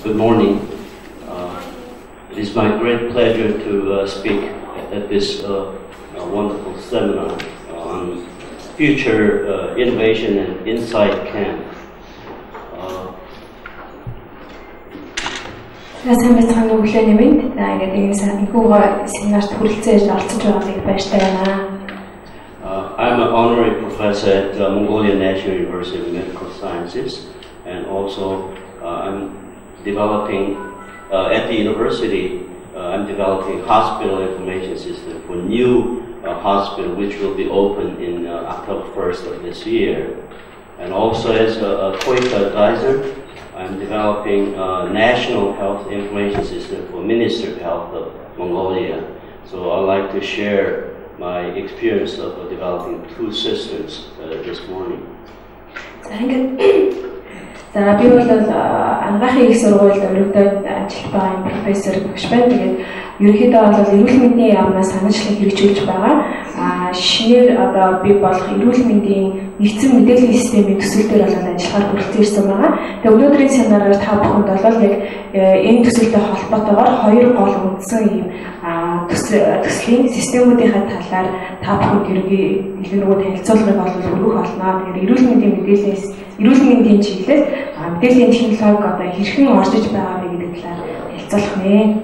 Good morning. It is my great pleasure to speak at this wonderful seminar on future innovation and insight camp. Сайн байцгаана уу өглөөний мэнд. За ингээд энэ семинарт хүрэлцэн оролцож байгааг баяртай байна. I'm an honorary professor at Mongolia National University of Medical Sciences, and also I'm developing at the university. I'm developing hospital information system for new hospital, which will be open in October 1st of this year. And also as a quick advisor, I'm developing a national health information system for Ministry of Health of Mongolia. So I'd like to share my experience of developing two systems this morning. За би бол анхаахын их сургуульд өргөдөөд ажиллаж байгаа профессор Y.M. Тэгээд ерөнхийдөө бол эрүүл мэндийн яамнаас санаачлал хэрэгжүүлж байгаа. Шинээр одоо би болох эрүүл мэндийн нэгдсэн мэдээллийн системийн төсөл дээр бол ажиллахаар хүрэлцэн ирсэн байгаа. Тэгээд өнөөдрийн семинараар та бүхэнд бол яг энэ төсөлтэй холбоотойгоор хоёр гол үндсэн ийм төслийн системүүдийн талаар та бүхэнд дэлгэрэнгүй танилцуулгыг хүргэх болно. Тэгээд эрүүл мэндийн чиглэлд мэдээллийн технологи одоо хэрхэн орж иж байгаа вэ гэдэг талаар хэлцүүлэх нэ.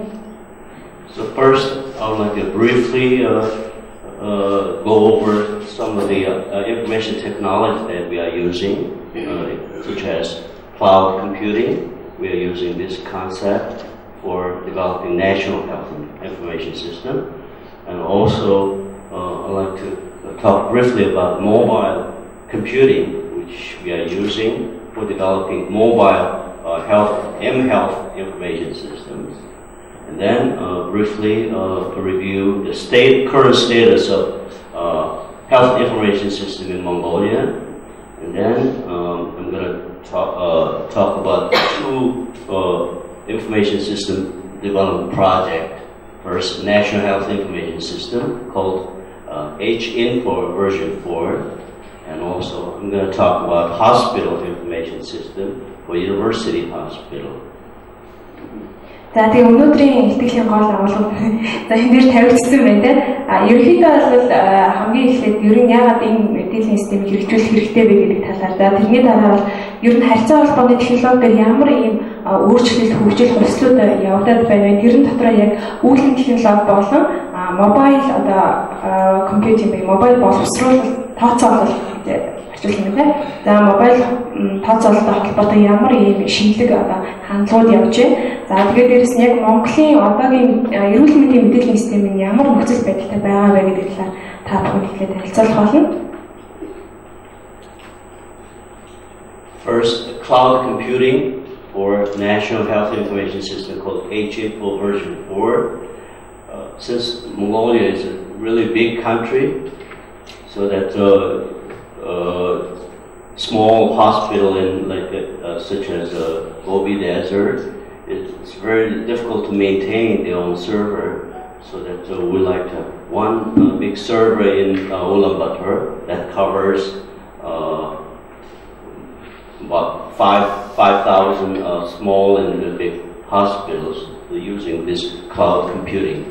So first, I would like to briefly go over some of the information technology that we are using, such as cloud computing. We are using this concept for developing national health information system. And also, I'd like to talk briefly about mobile computing, which we are using for developing mobile health information systems. And then briefly review the current status of health information system in Mongolia. And then I'm going to talk about two information system development project. First, National Health Information System called H-Info version 4. And also I'm going to talk about hospital information system for university hospital. За тэгээ өнөөдрийн ихтгэлийн гол агуулга за энэ дээр тавигдсан байна те. Ерөнхийдөө бол хамгийн эхлээд ер нь яагаад энэ мэдээллийн системийг хэрэгжүүлэх хэрэгтэй вэ гэдэг талаар за тэрний дараа бол ер нь харьцаа холбооны технологиор ямар ийм өөрчлөлт хөгжил хувьслууд явагдаад байна. Тэрэн дотроо яг үүлэн технологи болон мобайл одоо компьютинг мобайл боловсруулалт тооцоолол ажиглах юм байна. За мобайл тооцоололтой холбоотой ямар ийм шинэлэг одоо хандлагууд явж байна. За тэгээд дээрэс нь яг Монголын одоогийн эрүүл мэндийн мэдээллийн системийн ямар нөхцөл байдалтай байгаа вэ гэдэг талаар та бүхэнд ихлээр танилцуулах болно. First, cloud computing for National Health Information System called H-Info version 4. Since Mongolia is a really big country, so that small hospital in such as Gobi Desert, it's very difficult to maintain their own server. So that we like to have one big server in Ulaanbaatar that covers about 5,000 small and big hospitals using this cloud computing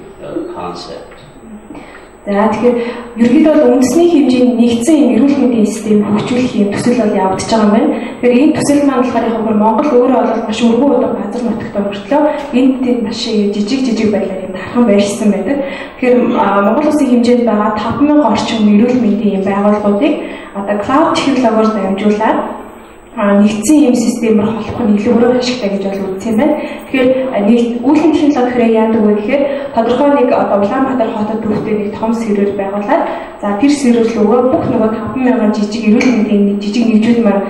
concept. За тэгэхээр ерөнхийдөө бол үндэсний хэмжээний нэгдсэн юм эрүүл мэндийн систем хөгжүүлэх юм төсөл бол явагдаж байгаа юм байна. Тэгэхээр энэ төсөл маань болохоор яг Монгол өөрөө бол маш өргөн удаан газар нутагтай мөртлөө энд тэнд маш жижиг байдлаар юм тархан байршсан байдаг. Тэгэхээр Монгол улсын хэмжээнд байгаа 5,000 орчим эрүүл мэндийн юм байгууллагуудыг одоо клауд технологиор дамжуулаад нэгдсэн юм системээр холбох нь илүү өөр ашигтай гэж бол үзсэн байна. Тэгэхээр үүлэн технологи хэрэг яадаг вэ гэхээр тодорхой нэг одоо Улаанбаатар хотод төвтэй нэг том сервер байгуулад за тэр сервер рүү бүх нөгөө 5,000 жижиг эрүүл мэндийн жижиг нэгжүүд маань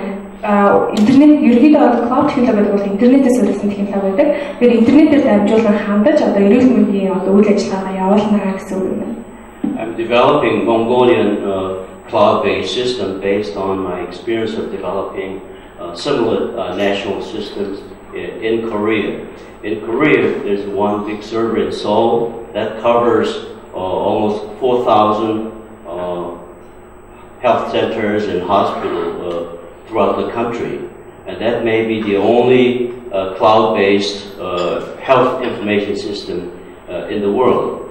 интернет ерөнхийдөө бол клауд технологи бол интернетээс үүсгэн технологи байдаг. Тэгэхээр интернетээр дамжуулан хандаж одоо эрүүл мэндийн одоо үйл ажиллагаагаа явуулна гэсэн үг байна. I'm developing Mongolian cloud-based system based on my experience of developing similar national systems in Korea. In Korea, there's one big server in Seoul that covers almost 4,000 health centers and hospitals throughout the country. and that may be the only cloud-based health information system in the world.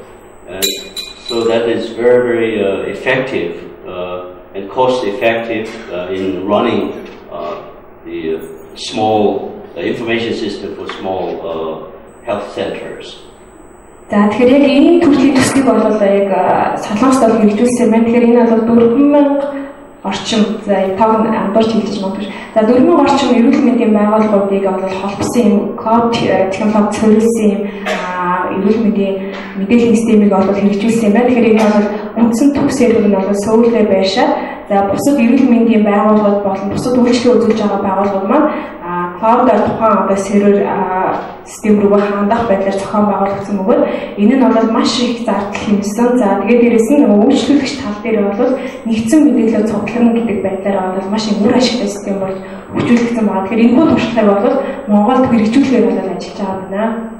And so that is very, very effective and cost-effective in running the small information system for small health centers. За тэгэхээр яг энэ төрлийн төслийг бол яг Солонгост бол хэрэгжүүлсэн байна. Тэгэхээр энэ бол 4,000 орчим за тав амбарч хэлж магадгүй. За 4,000 орчим эрүүл мэндийн байгууллагуудыг бол холбосон юм cloud технологи цорилсан юм эрүүл мэндийн мэдээллийн системийг бол хэрэгжүүлсэн юм байна. Тэгэхээр энэ бол үндсэн төгс сервер нь бол Сөүлээр байшаад за бусад эрүүл мэндийн байгууллагууд болон бусад үйлчлэл үзүүлж байгаа байгууллагууд маань cloud-аар тухайн одоо сервер систем рүү хандах байдлаар зохион байгуулагдсан бөгөөд энэ нь бол маш их зардал хэмжсэн. За тэгээд дээрэс нь үйлчлүүлэгч тал дээр бол нэгдсэн мэдээлэл цугларна гэдэг байдлаар бол маш их үр ашигтай систем болж хөгжүүлэгдсэн байна. Тэгэхээр энэ бүх туршлагыг бол Монголд хэрэгжүүлэхээр бол ажиллаж байгаа байна.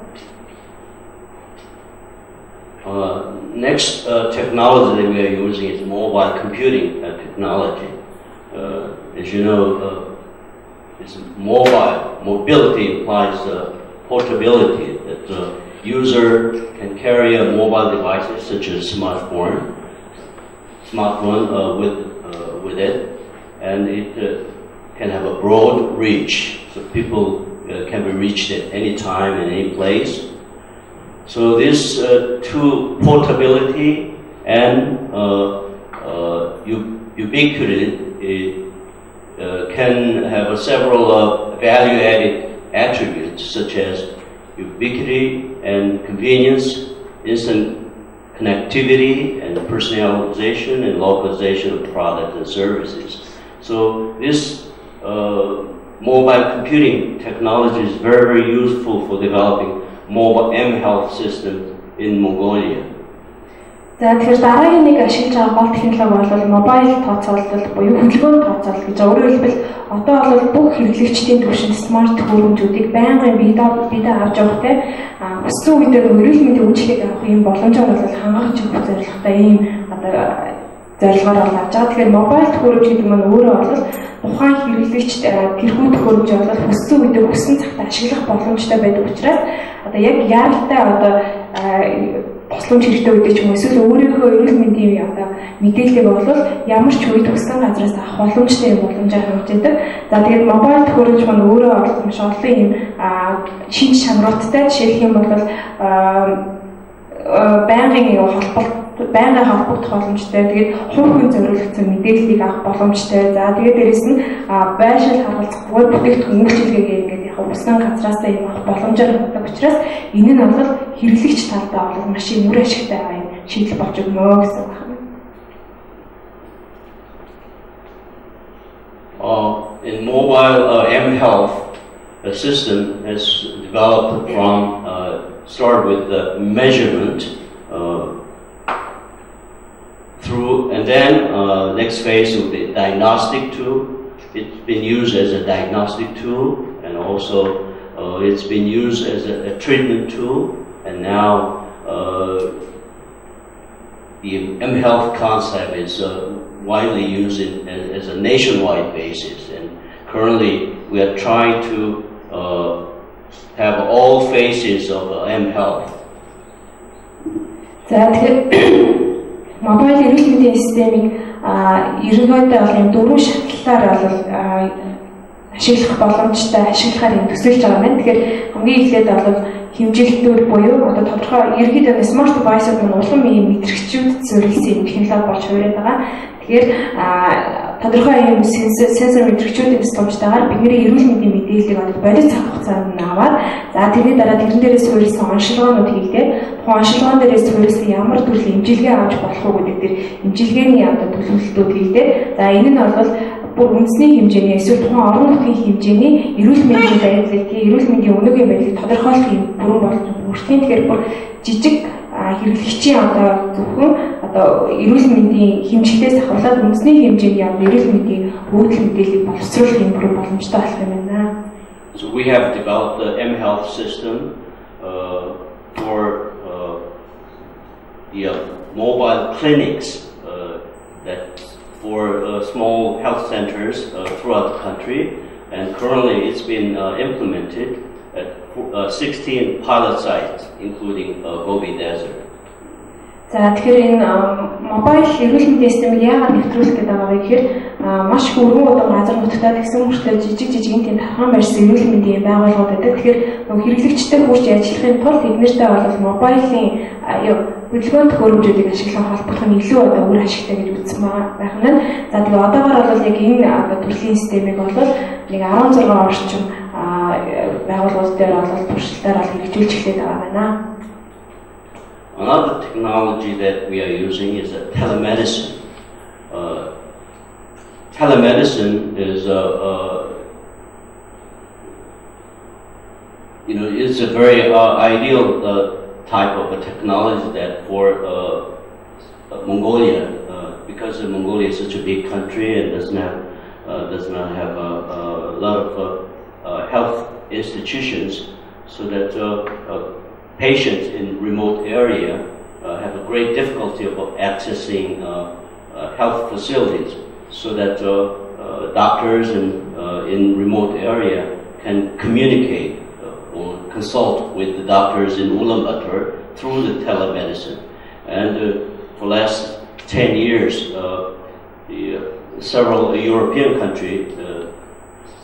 Next technology that we are using is mobile computing technology. As you know, it's mobility implies portability, that the user can carry a mobile device such as smartphone with it, and it can have a broad reach, so people can be reached at any time and any place. So this portability and ubiquity can have several value-added attributes such as ubiquity and convenience, instant connectivity and personalization and localization of products and services. So this mobile computing technology is very, very useful for developing mobile M-health system in Mongolia. За тэгэхээр дараагийн нэг ашиглаж байгаа гол технологи бол мобайл тооцоолол буюу хөдөлгөөний тооцоолол гэж. Өөрөөр хэлбэл одоо бол бүх хэрэглэгчдийн түвшинд смарт хөрөмжүүдийг байнгын бидээ авч явахтай хүссэн үедээ эрүүл мэндийн үйлчлэгийг авах юм боломжоор бол хангах чиг зорилготой ийм одоо зорилгоор бол авч байгаа. Тэгэхээр мобайл хөрөмжүүд маань өөрөө бол тухайн хэрэглэгчд тэрхүү төхөөрөмж бол хүссэн үедээ хүссэн цагтаа ашиглах боломжтой байдаг учраас одоо яг яаралтай одоо тусламж хэрэгтэй үедээ ч юм уу эсвэл өөрийнхөө эрүүл мэндийн одоо мэдээллийг бол ямар ч үед хүссэн газраас авах боломжтой юм боломжоор хангаж байдаг. За тэгээд мобайл төхөөрөмж маань өөрөө бол маш олон юм шинж чанаруудтай. Жишээлх юм бол байнгын холбогдох боломжтой. Тэгээд хувь хүн зориулсан мэдээллийг авах боломжтой. За тэгээд дээрэс нь байшил харгалзахгүй бүтээгдэхүүн үйлчилгээгээ ингээд яг усны газраасаа юм авах боломжоор байдаг учраас энэ нь бол хэрэглэгч талдаа бол маш их үр ашигтай юм шийдэл болж өгнө гэсэн байна. In mobile M-health system has developed from start with the measurement through, and then next phase will be diagnostic tool. It's been used as a diagnostic tool, and also it's been used as a treatment tool, and now the M-health concept is widely used as a nationwide basis, and currently we are trying to have all phases of M-health. Мобайл эрүүл мэндийн системийг ерөнхийдөө бол юм дөрвөн шатлалаар бол ашиглах боломжтой ашиглахаар юм төсөөлж байгаа юм. Тэгэхээр хамгийн эхлээд бол хэмжээлтүүд буюу одоо тодорхой ерөнхийдөө смарт девайсууд нь улам ийм мэдрэгчүүд зөвлөсөн технологи болж хувираад байгаа. Тэгэхээр тодорхой юм сенсор мэдрэгчүүдийн тусламжтайгаар бидний эрүүл мэндийн мэдээллийг одоо бодит цаг хугацаанд аваад за тэрний дараа тэрэн дээрээс суурилсан оншилгоонууд хийлгээд тухайн оншилгоон дээрээс суурилсан ямар төрлийн эмчилгээ авч болох уу гэдэг дээр эмчилгээний одоо төлөвлөлтүүд хийлгээд за энэ нь бол бүр үндэсний хэмжээний эсвэл тухайн орон нутгийн хэмжээний эрүүл мэндийн байдлыг эрүүл мэндийн өнөөгийн байдлыг тодорхойлох юм бүрэн болж бүртгэн. Тэгэхээр бүр жижиг хэрэглэгчийн одоо зөвхөн одоо эрүүл мэндийн хэмжигтээс ахвалаад үндэсний хэмжээний эрүүл мэндийн өгөгдөл мэдээллийг боловсруулах юм бүрэн боломжтой болох юм байна. So we have developed the M-health system for the mobile clinics that for small health centers throughout the country, and currently it's been implemented at 16 pilot sites, including Gobi Desert. За тэгэхээр энэ мобайл эрүүл мэндийн системийг яагаад нэвтрүүлэх гэдэг байгаа вэ гэхээр маш их өргөн удам газар нутгад гэсэн мөртөө жижиг тийм тархан барьсан эрүүл мэндийн байгууллагууд байдаг. Тэгэхээр нөгөө хэрэглэгчтэй хүрч ажиллахын тулд эднэртэй бол мобайлын хөдөлгөөн төхөөрөмжүүдийг ашиглах холбох нь илүү үр ашигтай гэж үзсэн байх нь. За тэгээ одоогоор бол яг энэ төрлийн системийг бол нэг 16 орчим байгууллагууд дээр бол туршилтаар хэрэгжүүлж эхлэх байгаа байна. Another technology that we are using is telemedicine. Telemedicine is it's a very ideal type of a technology that for Mongolia, because Mongolia is such a big country and does not have a lot of health institutions, so that patients in remote area have a great difficulty of accessing health facilities, so that doctors in remote area can communicate or consult with the doctors in Ulaanbaatar through the telemedicine. And for the last 10 years, several European countries,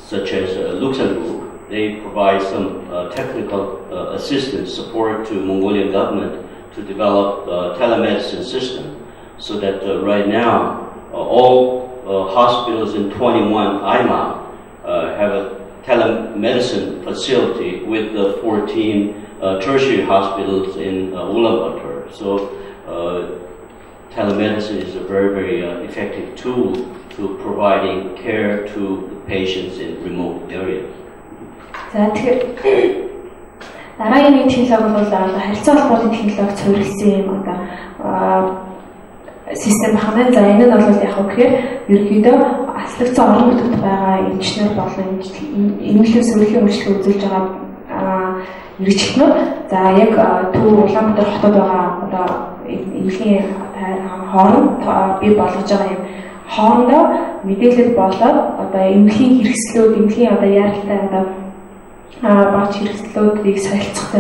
such as Luxembourg, they provide some technical assistance support to Mongolian government to develop a telemedicine system, so that right now all hospitals in 21 IMA have a telemedicine facility with the 14 tertiary hospitals in Ulaanbaatar. So telemedicine is a very, very effective tool to providing care to the patients in remote areas. За тэгэхээр дараагийн нэг технологи бол харилцаа холбооны технологи суурилсан юм систем байна. За энэ нь бол яг гэхээр ерөнхийдөө аслагдсан орон нутагт байгаа эмчнэр болон эмнэлгийн сөрөгийн үйлчлэг үзүүлж байгаа мэрэгчлэнүүд за яг Төв Улаанбаатар хотод байгаа эмнэлгийн хооронд бий болгож байгаа юм хоорондоо мэдээлэл болоод эмнэлгийн хэрэгслүүд эмнэлгийн яаралтай багц хэрэгслүүдийг солилцох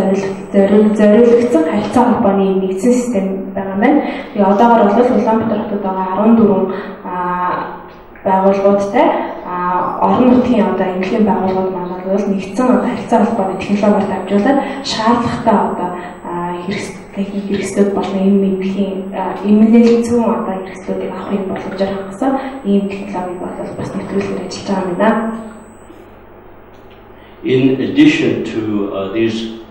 зориулагдсан харилцаа холбооны нэгдсэн систем байгаа маань. Тэгээ одоогоор бол Улаанбаатар хотод байгаа 14 байгууллагуудтай орон нутгийн эмнэлгийн байгууллагууд маань бол нэгдсэн харилцаа холбооны технологиор дамжуулаад шаардлагатай техник хэрэгслүүд болон эмнэлгийн эмнэлзүүн хэрэгслүүдийг авах юм болгож байгаа ийм технологиг бол бас нэвтрүүлгээр ажиллаж байгаа юм байна. In addition to these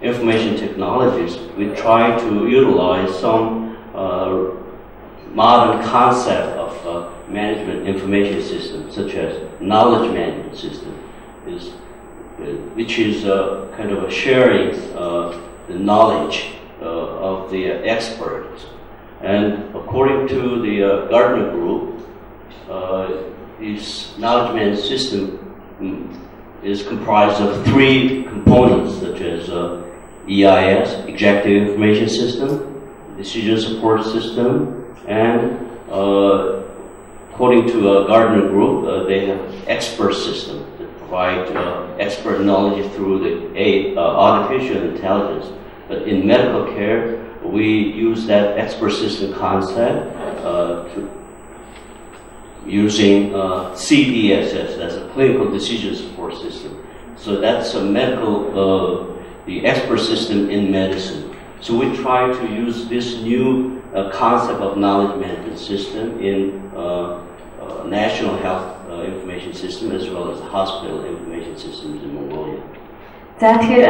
information technologies, we try to utilize some modern concept of management information system, such as knowledge management system, which is kind of a sharing the knowledge of the experts. And according to the Gartner Group, this knowledge management system is comprised of 3 components, such as EIS, Executive Information System, Decision Support System, and according to Gartner Group, they have expert system that provide expert knowledge through the artificial intelligence. But in medical care, we use that expert system concept using CDSS, that's a clinical decision support system. So that's a medical, the expert system in medicine. So we try to use this new concept of knowledge management system in national health information system as well as hospital information systems in Mongolia. За тэгэхээр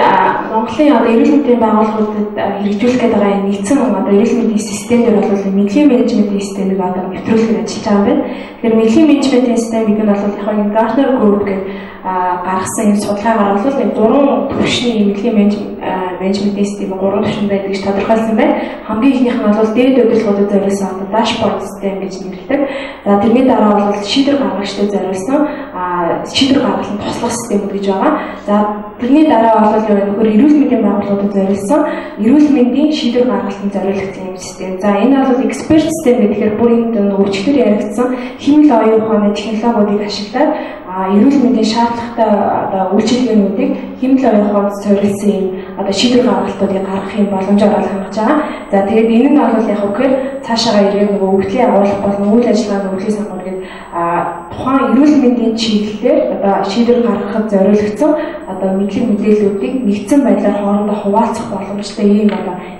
Монголын эрүүл мэндийн байгууллагуудад хэрэгжүүлэх гэдэг байгаа нэгдсэн эрүүл мэндийн системээр бол мэдлийн менежментийн системийг нэвтрүүлэхээр ажиллаж байгаа юм байна. Тэгэхээр мэдлийн менежментийн систем гэдэг нь бол яг Gartner Group гэдэг гаргасан энэ судалгаагаар бол 3 түвшний мэдлийн менежментийн систем 3 түвшин байдаг гэж тодорхойлсон байна. Хамгийн ихнийх нь бол дээд удирдлагуудад зориулсан dashboard систем гэж нэрлэдэг. За тэрний дараа бол шийдвэр гаргагчдад зориулсан шийдвэр гаргалын туслах системүүд гэж байгаа. За тэрний дараа дараа бол нөхөр эрүүл мэндийн байгууллагуудад зориулсан эрүүл мэндийн шийдвэр гаргалтанд зориулагдсан юм систем. За энэ бол эксперт систем гэхээр бүр энэ өвчтөр яригдсан хэмнэл оюун ухааны технологиудыг ашиглаад эрүүл мэндийн шаардлагатай үйлчилгээнүүдийг хэмнэл оюун ухаанд зориулсан юм шийдвэр гаргалтуудыг гаргах юм боломжоор хангаж байгаа. За тэгээд энэ нь бол яг үгээр цаашаага ирээд нөгөө өвдлийн агуулга болон үйл ажиллагааны өвлийн санхүүгийн тухайн эрүүл мэндийн чиглэлээр шийдвэр гаргахад зориулагдсан мэдлэг мэдээллүүдийг нэгдсэн байдлаар хоорондоо хуваалцах боломжтой ийм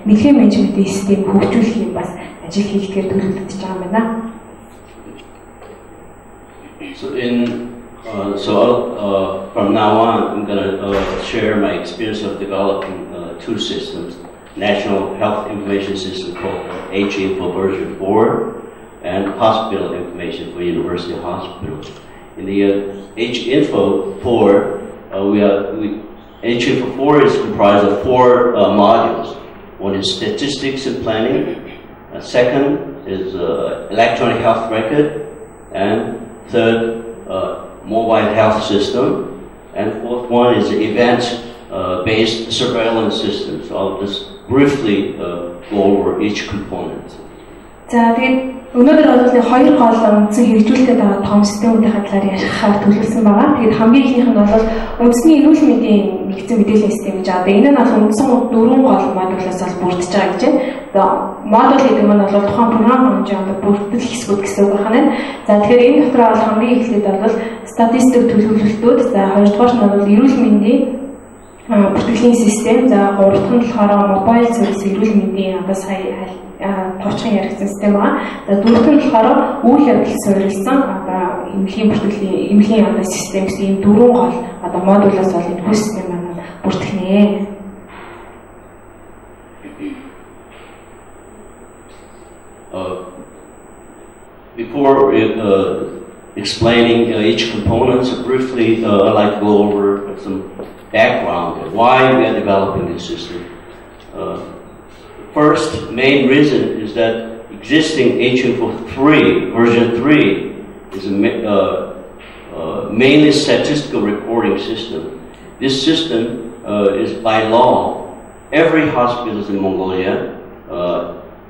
мэдлэгийн менежментийн систем хөгжүүлэх юм бас ажил хийгдгээр төлөвлөж байгаа юм байна. From now on, I'm going to share my experience of developing two systems: National Health Information System called H-Info version 4, and Hospital Information for University Hospitals. In the H-Info 4, H-Info 4 is comprised of 4 modules. One is statistics and planning. Second is electronic health record, and third, mobile health system, and fourth one is event-based surveillance system. So I'll just briefly go over each component. За тэгээд өнөөдөр бол хоёр гол үндсэн хэрэгжүүлэлтэд байгаа том системүүдийн талаар ярихаар төлөвлөсөн байгаа. Тэгээд хамгийн ихнийх нь бол үндэсний эрүүл мэндийн нэгдсэн мэдээллийн систем гэж байгаа. Энэ нь бол үндсэн 4 гол модулаас бүрдэж байгаа гэж байна. За модуль гэдэг нь бол тухайн програм хэмжээнд бүрдэл хэсгүүд гэсэн үг байна. За тэгэхээр энэ дотор бол хамгийн эхлээд бол статистик төлөвлөлтүүд, за хоёрдугаар нь бол эрүүл мэндийн бүртгэлийн систем, за гурав дахь нь болохоор мобайл service эрүүл мэндийн сая товчхон яригдсан систем байгаа. За дөрөвт нь болохоор үйл явдал суурилсан эмнэлгийн бүртгэлийн эмнэлгийн систем гэсэн ийм 4 гол модулаас бол энэ систем маань бүртгэнэ. Before explaining each component, so briefly, I'd like to go over some background of why we are developing this system. First, main reason is that existing H-Info 3, version 3, is a mainly statistical reporting system. This system is by law, every hospital in Mongolia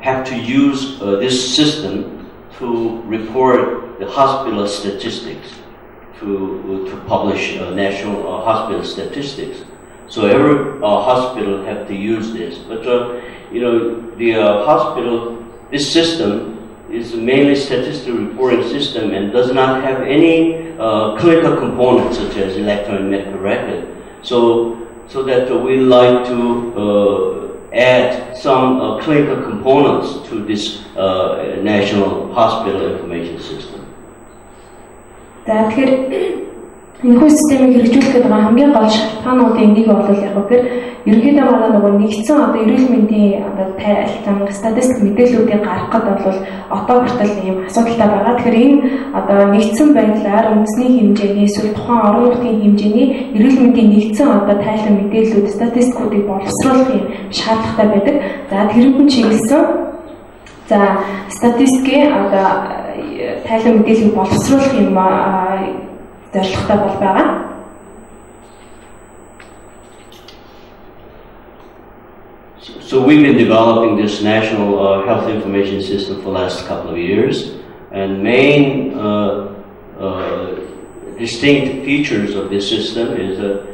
have to use this system to report the hospital statistics, to publish national hospital statistics. So every hospital have to use this. But the hospital, this system is mainly statistical reporting system and does not have any clinical components such as electronic medical record. So that we like to add some clinical components to this national hospital information system. Энэ системийг хэрэгжүүлэхэд байгаа хамгийн гол шалтгаануудын нэг бол яг гэхээр ерөнхийдөө манай нөгөө нэгдсэн эрүүл мэндийн тайлбар статистик мэдээллүүдийг гаргахад бол одоо хүртэл ийм асуудалтай байгаа. Тэгэхээр энэ нэгдсэн байдлаар үндэсний хэмжээний эсвэл тухайн орон нутгийн хэмжээний эрүүл мэндийн нэгдсэн тайлбар мэдээллүүд статистикуудыг боловсруулах юм шаардлагатай байдаг. За тэрүүн чиглэсэн статистикийн тайлбар мэдээллийг боловсруулах юм зорилготой бол байгаа. So we've been developing this national health information system for the last couple of years, and main distinct features of this system is that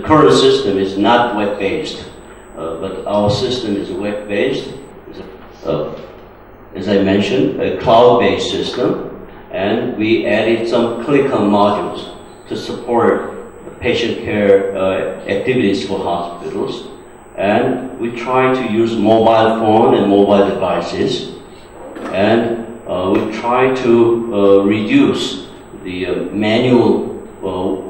current system is not web-based, but our system is web-based. As I mentioned, a cloud-based system. And we added some clinical modules to support patient care activities for hospitals. And we try to use mobile phone and mobile devices. And we try to reduce the manual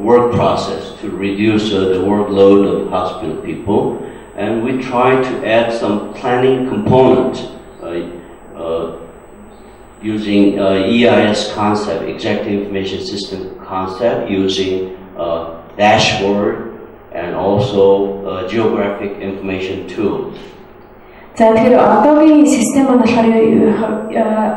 work process, to reduce the workload of hospital people. And we try to add some planning component using EIS concept, Executive Information System concept, using dashboard and also geographic information tools. За тэгэхээр одоогийн систем маань болохоор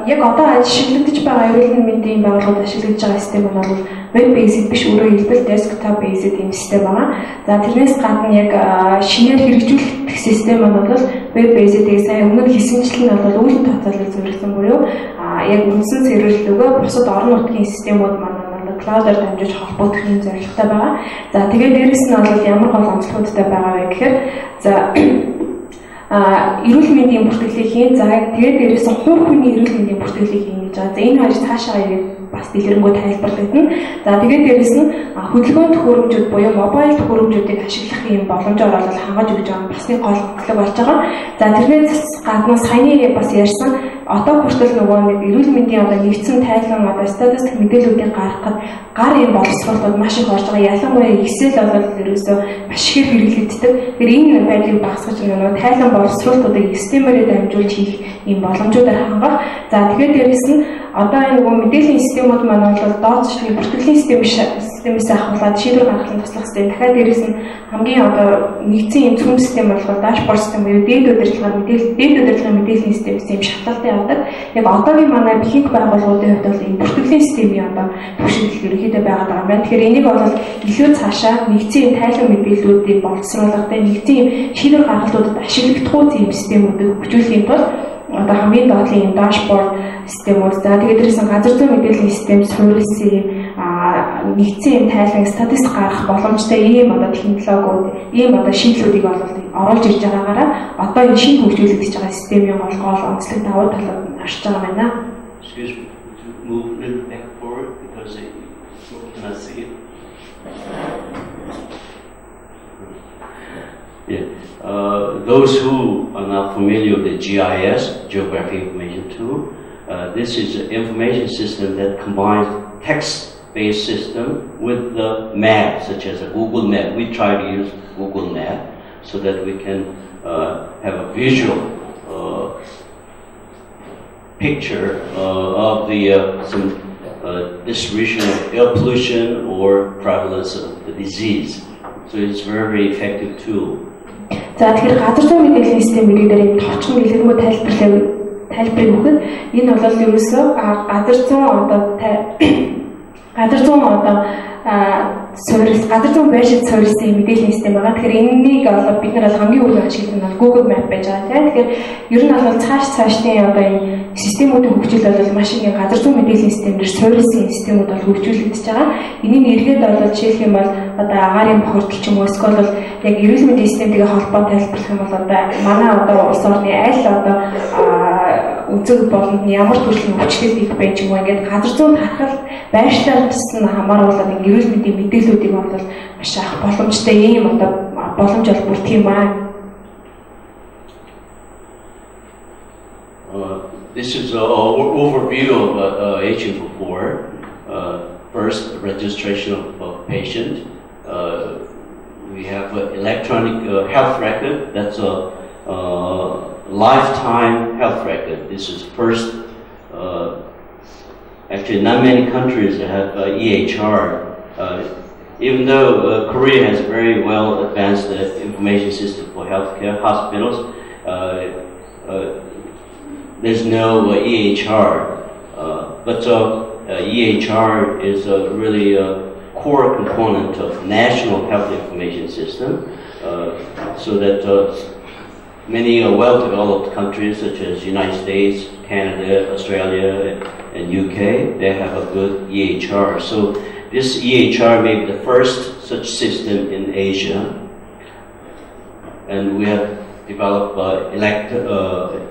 яг одоо ашиглагдаж байгаа эрүүл мэндийн байгууллагууд ашиглаж байгаа систем нь бол web based биш, өөрөөр хэлбэл desktop based юм систем байгаа. За тэрнээс гадна яг шинээр хэрэгжүүлэх систем маань бол web based гэсэн сайн өмнө хийсэнчлэл нь бол үүлэн тооцоолол зориулсан буюу яг үндсэн цэвэрлэлгөө бусад орон нутгийн системүүд маань cloud-аар дамжиж холбогдох юм зорилготой байгаа. За тэгээд дээрэс нь бол ямар гол онцлогуудтай байгаа вэ гэхээр за эрүүл мэндийн бүртгэлийг хийн. За тэгээд дээрээс нь хувь хүний эрүүл мэндийн бүртгэлийг хийн гэж байгаа. За энэ хоёр цаашаа ирээд бас дэлгэрэнгүй тайлбарлагдана. За тэгээд дээрээс нь хөдөлгөөн төхөөрөмжүүд буюу мобайл төхөөрөмжүүдийг ашиглах юм боломжоор бол хангаж өгж байгаа нь бас нэг гол онцлог болж байгаа. За тэрнээс гадна саяны бас ярьсан одоо хүртэл нөгөө нэг эрүүл мэндийн одоо нэгдсэн тайлан одоо статистик мэдээллүүдийг гаргахад гар юм боловсруулалтууд маш их орж байгаа. Ялангуяа Excel бол ерөөсөө маш их хэрэглэгддэг. Тэгэхээр энэ байдлыг багасгаж нөгөө тайлан боловсруулалтуудыг системээр дамжуулж хийх юм боломжуудаар хангах. За тэгээд дээрээс нь одоо энэ нөгөө мэдээллийн системүүд маань бол дооцшны бүртгэлийн системээс ахуулаад шийдвэр гаргахын туслах систем. Дахиад дээрээс нь хамгийн одоо нэгдсэн юм цөм систем болохоор дашборд систем буюу дээд удирдлагын мэдээллийн систем юм шатлалтай явдаг. Яг одоогийн манай бихинг байгууллагуудын хувьд бол энэ бүртгэлийн системийн одоо төвшинл ерөнхийдөө байгаад байгаа юм байна. Тэгэхээр энийг бол илүү цаашаа нэгдсэн юм тайлан мэдээллүүдийг боловсруулах, нэгдсэн юм шийдвэр гаргалтуудад ашиглагдах үйл системүүдийг хөгжүүлэхийн тулд одоо хамгийн доотлын юм дашборд системүүд, за тэгээд дээрээс нь газар зүйн мэдээллийн систем, суурилсан нэгдсэн юм тайлан статистик гаргах боломжтой ийм одоо технологиуд, ийм одоо шийдлүүдийг оруулж ирж байгаагаараа одоо энэ шинэ хөгжүүлэгдэж байгаа системийн гол онцлог давуу талууд нь харж байгаа байна. Excuse me, move a little back forward because you cannot see it. Yeah. Those who are not familiar with the GIS, Geographic Information Tool, this is an information system that combines text-based system with the map, such as a Google Map. We try to use Google Map so that we can have a visual picture of the distribution of air pollution or prevalence of the disease. So it's a very effective tool. За тэгэхээр газар зүйн мэдээллийн систем гэдэг дээр товчхон дэлгэрэнгүй тайлбарыг өгөхөд энэ бол ерөөсөө газар зүйн газар зүйн байршил суурилсан мэдээллийн систем байгаа. Тэгэхээр энэнийг бол бид нар хамгийн түрүүнд ашиглах нь Google Map байж байгаа тийм. Тэгэхээр ер нь бол цаашдын одоо энэ системүүдийн хөгжил бол маш их газар зүйн мэдээллийн системээр суурилсан системүүд бол хөгжүүлэгдэж байгаа. Энийг эргээд бол жишээлх юм бол одоо агаарын бохирдол ч юм уу эсвэл бол яг эрүүл мэндийн системтэйгээ холбоо тайлбарлах юм бол одоо манай одоо улс орны аль одоо үзэг болонд ямар төрлийн өвчлөл их байж юм ингээд газар зүйн харахад байршлаас нь хамааруулаад эрүүл мэндийн мэдээллүүдийг бол маш их боломжтой ийм одоо боломж бол бүрт юм аа. This is an overview of aging before. First, registration of patient. We have an electronic health record. That's a lifetime health record. This is first. Actually, not many countries have EHR. Even though Korea has very well advanced information system for healthcare hospitals, there's no EHR. But EHR is really a core component of national health information system, so that many well-developed countries such as United States, Canada, Australia, and UK, they have a good EHR. So this EHR may be the first such system in Asia, and we have developed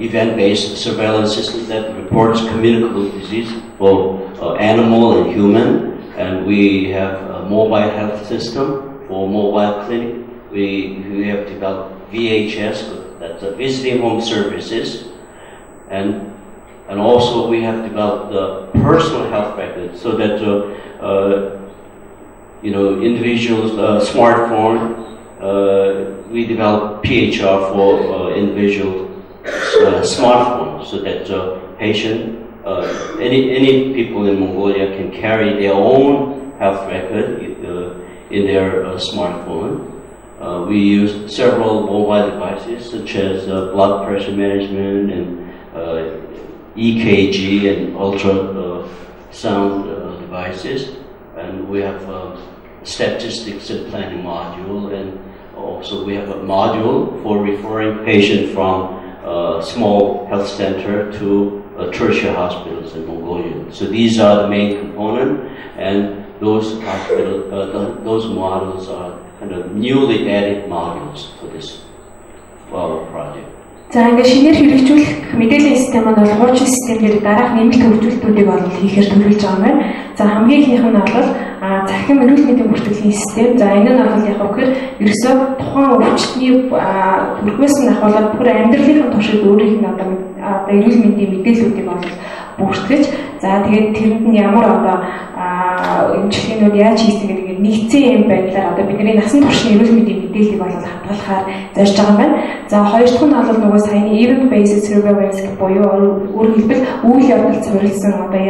event-based surveillance system that reports communicable disease, both animal and human. And we have a mobile health system for mobile clinic. We have developed VHS, that's visiting home services, and also we have developed the personal health record so that individuals smartphone. We develop PHR for individual smartphones so that patient, any people in Mongolia can carry their own health record in their smartphone. we use several mobile devices such as blood pressure management and EKG and ultrasound devices, and we have statistics and planning module, and also we have a module for referring patients from small health center to tertiary hospitals in Mongolia. So these are the main component, and those those models are kind of newly added modules for this project. За ингээд шинээр хэрэгжүүлэх мэдээллийн систем нь бол хуучин системээр дараах нэмэлт хөгжүүлэлтүүдийг бол хийхээр төлөвлөж байгаа юм байна. За хамгийн ихнийх нь бол захин эрүүл мэндийн бүртгэлийн систем. За энэ нь бол яг гэхээр ерөөсөө тухайн өвчтний төрхөөс нь ахуулаад бүр амьдралын туршид өөрийнх нь одоо эрүүл мэндийн мэдээллүүдийг бол бүртгэж, за тэгээд тэрэнд нь ямар одоо эмчилгээнүүд яаж хийсэн гэдэг нэгдсэн юм байдлаар одоо бидний насан туршийн эрүүл мэндийн мэдээллийг бол хадгалахаар зорж байгаа юм байна. За хоёр дахь нь бол нөгөө саяны event based surveillance буюу өөрөөр хэлбэл үйл явдалд суурилсан одоо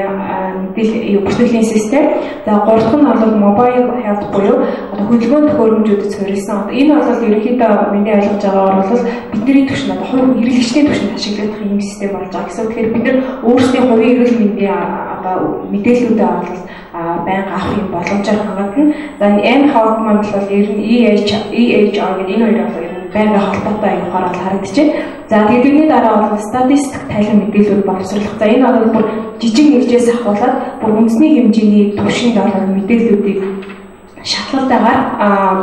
мэдээлэл бүртгэлийн систем. За гурав дахь нь бол mobile health буюу одоо хөдөлгөөн төхөөрөмжүүдэд суурилсан. Одоо энэ бол ерөнхийдөө миний ойлгож байгаагаар бол бидний түвшин одоо хувь хэрэглэгчдийн түвшинд ашиглах юм систем болж байгаа гэсэн. Тэгэхээр бид нар өөрсдийн хувийн эрүүл мэндийн одоо мэдээллүүдээ бол байнга авах юм боломжоор хангагдана. За энэ хавд маань бол ер нь EHR гэдэг энэ хоёр бол байнга холбоотой явахаар бол харагдчихэ. За тэгээд тэрний дараа бол статистик тайлан мэдээлэл боловсруулах. За энэ бол бүр жижиг нэгжээс ахуулаад бүр үндэсний хэмжээний түвшинд орох мэдээллүүдийг шатлалтайгаар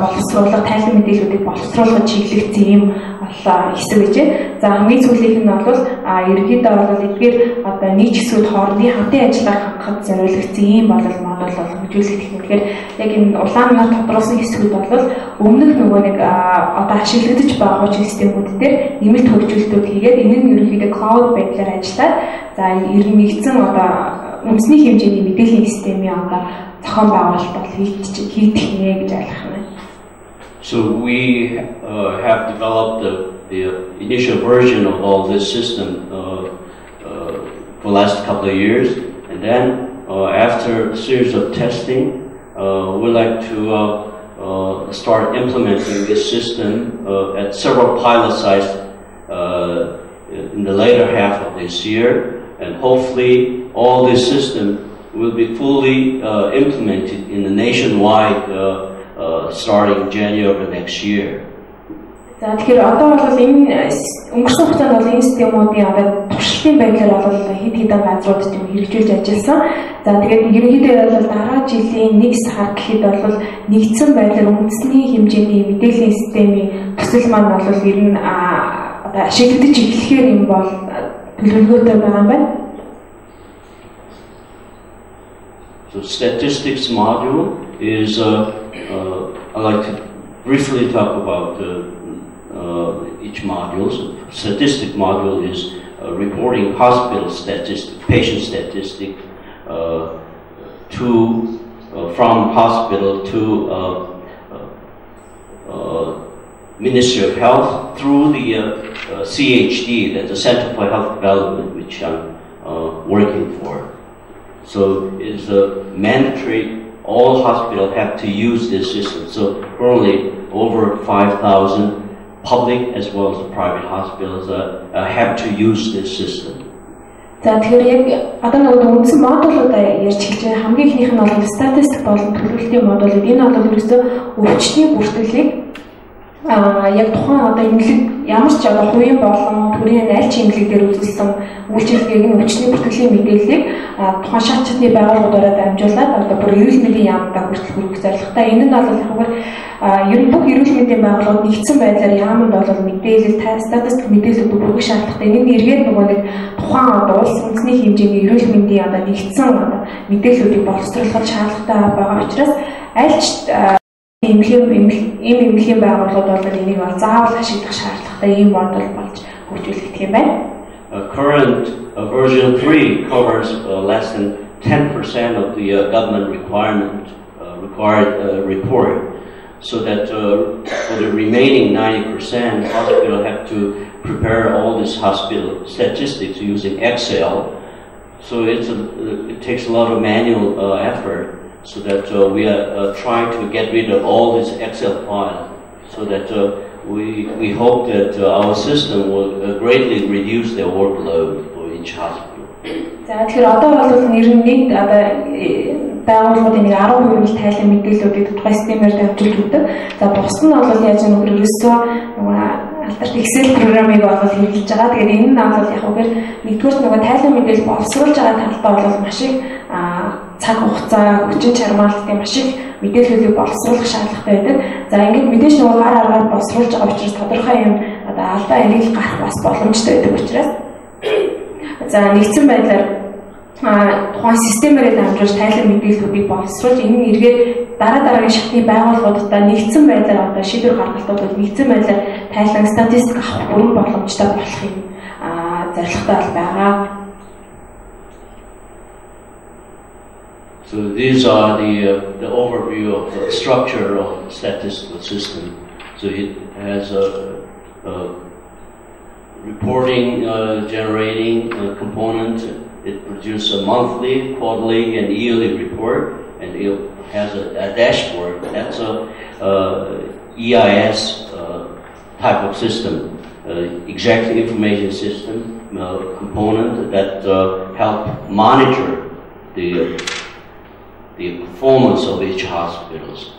боловсруулах, тайлан мэдээллүүдийг боловсруулах чиглэгдсэн юм хэсэг гэж. За хамгийн сүүлийнх нь бол ерөнхийдөө бол эдгээр одоо нийт хэсгүүд хоорондын хамтын ажиллагааг хангахад зориулагдсан ийм модуль бол хөгжүүлэх техник. Тэгэхээр яг энэ улаанаар тодруулсан хэсгүүд бол өмнөх нөгөө нэг одоо ашиглагдаж байгаа хуучин системүүд дээр нэмэлт хөгжүүлэлтүүд хийгээд энэ нь ерөнхийдөө cloud байдлаар ажиллаад за нэгдсэн одоо үндэсний хэмжээний мэдээллийн системийн одоо зохион байгуулалт бол хийгдэх нэ гэж ойлгох юм. So we have developed the initial version of all this system for the last couple of years, and then after a series of testing, we'd like to start implementing this system at several pilot sites in the later half of this year, and hopefully all this system will be fully implemented in the nationwide starting January of next year. За тэгэхээр одоо бол энэ өнгөрсөн хугацаанд бол энэ системүүдийн одоо туршилтын байдлаар бол хэд хэдэн газруудад хэрэгжүүлж ажилласан. За тэгээд ерөнхийдөө бол дараа жилийн 1 сар гэхэд бол нэгдсэн байдлаар үндэсний хэмжээний мэдээллийн системийн төсөл маань бол ер нь одоо ашиглагдаж эхлэхээр юм бол төлөвлөгөөтэй байгаа юм байна. So statistics module is, I'd like to briefly talk about each module. So statistic module is reporting hospital statistics, patient statistics from hospital to Ministry of Health through the CHD, that's the Center for Health Development, which I'm working for. So it's mandatory, all hospitals have to use this system. So currently over 5,000 public as well as the private hospitals have to use this system. За тэгэхээр яг одоо нэг үндсэн модулуудаа ярьж хэлж байгаа хамгийн ихнийх нь бол статистик болон төлөвлөлтийн модулууд. Энэ бол ерөөсөө өвчтний бүртгэлийг яг тухайн одоо эмнэлэг ямар ч одоо хувийн болон төрийн аль ч эмнэлэг дээр үзүүлсэн үйлчилгээг нь өвчтний бүртгэлийн мэдээллийг тухайн шат чатны байгууллагуудаараа дамжуулаад одоо бүр эрүүл мэндийн яамдаа хүртэл хүргэх зорилготой. Энэ нь бол яг ер нь бүх эрүүл мэндийн байгууллагууд нэгдсэн байдлаар яамд бол мэдээлэл статистик мэдээлэлүүд бүргэх шаардлагатай. Энэ нь эргээд нөгөө нэг тухайн одоо улс үндэсний хэмжээний эрүүл мэндийн одоо нэгдсэн одоо мэдээллүүдийг боловсруулах шаардлагатай байгаа учраас аль ч эмнэлгийн байгууллагууд бол энийг бол заавал ашиглах шаардлагатай ийм модуль болж хөгжүүлэгдэх юм байна. Current version 3 covers less than 10% of the government required report, so that for the remaining 90%, hospitals have to prepare all this hospital statistics using Excel. So it takes a lot of manual effort. So that we are trying to get rid of all this Excel file, so that we hope that our system will greatly reduce their workload for each hospital. За тэгэхээр одоо бол нэр нь нэг байгууллагуудын нэг 10% тайлан мэдээллүүдийг тодорхой системээр дамжуулж өгдөг. За бус нь бол яаж нэг ерөөсөө алдарт Excel програмыг бол хэрэглэж байгаа. Тэгээд энэ нь бол яг үгээр нэгдүгээр нөгөө тайлан мэдээлэл боловсруулж байгаа талбай бол маш их цаг хугацаа, хүчин чармаалт гэх маш их мэдээллүүдийг боловсруулах шаардлагатай байдаг. За ингээд мэдээж нөгөө гар аргаар боловсруулж байгаа учраас тодорхой юм одоо алдаа эргэл гарах бас боломжтой байдаг учраас за нэгдсэн байдлаар тухайн системээр дамжуулж тайлан мэдээллүүдийг боловсруулж энэ нь эргээд дараагийн шатны байгууллагуудад нэгдсэн байдлаар одоо шийдвэр гаргалтуудад нэгдсэн байдлаар тайлан статистик авах бүрэн боломжтой болохыг зорилготой байгаа. So these are the overview of the structure of the statistical system. So it has a reporting generating component. It produces a monthly, quarterly, and yearly report, and it has a dashboard. That's a EIS type of system, exact information system component that help monitor the performance of each hospitals.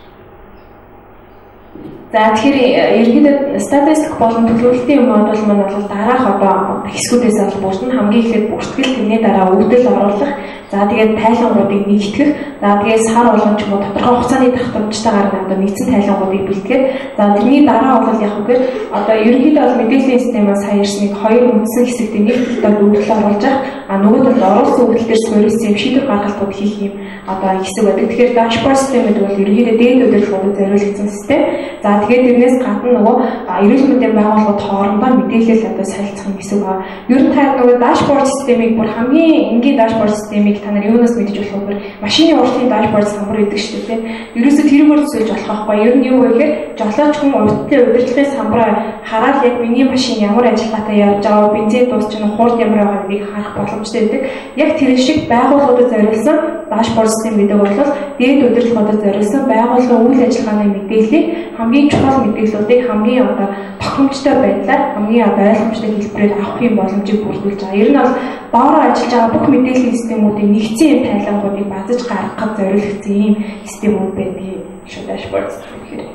За тэгэхээр ерөнхийдөө статистик болон төлөвлөлтийн модуль маань бол дараах одоо хэсгүүдээс бол бүрдэн хамгийн ихэд бүртгэл тэрний дараа өвдөл оруулах, за тэгээд тайлангуудыг нэгтгэх, за тэгээд сар болгон ч юм уу тодорхой хугацааны давтамжтайгаар одоо нэгдсэн тайлангуудыг бэлтгэх. За тэрний дараа бол яг үгээр одоо ерөнхийдөө бол мэдээллийн системээс сая ирснийг хоёр үндсэн хэсэгт нэг талд өвдөл оруулж авах, нөгөө талд оруулсан өвдөл дээр суурилсан юм шийдвэр гаргалтууд хийх юм одоо хэсэг байдаг. Тэгэхээр дашборд системэд бол ерөнхийдөө дээд удирдлагуудад зориулсан систем. За тэгээд тэрнээс гадна нөгөө эрүүл мэндийн байгууллагууд хоорондоо мэдээлэл одоо солилцох юм гэсэн байгаа. Ер нь та нөгөө дашборд системийг бүр хамгийн энгийн дашборд системийг та нар юунаас мэдэж болох вэ? Машины уртын дашборд самбар гэдэг шүү дээ. Ерөөсөө тэрүүгээр төсөөлж болох байхгүй. Ер нь юу вэ гэхээр жолооч хүн уртын удирдлагын самбараа хараад яг миний машин ямар ажиллагаатай явж байгаа, бензин дуусч нь хуурд ямар байгааг нэг харах боломжтой байдаг. Яг тэр шиг байгууллагуудад зориулсан дашборд систем гэдэг бол дээд удирдлагуудад зориулсан байгууллагын үйл ажиллагааны мэдээллийг хамгийн чухал мэдээллүүдийг хамгийн одоо тохиромжтой байдлаар хамгийн ойлгомжтой хэлбэрээр авах юм боломжийг бүрдүүлж байгаа. Ер нь бол доороо ажиллаж байгаа бүх мэдээллийн системүүдийн нэгдсэн юм тайлангуудыг базаж гаргахад зориулагдсан ийм системүүд байдгийг шүү дашборд гэхээр.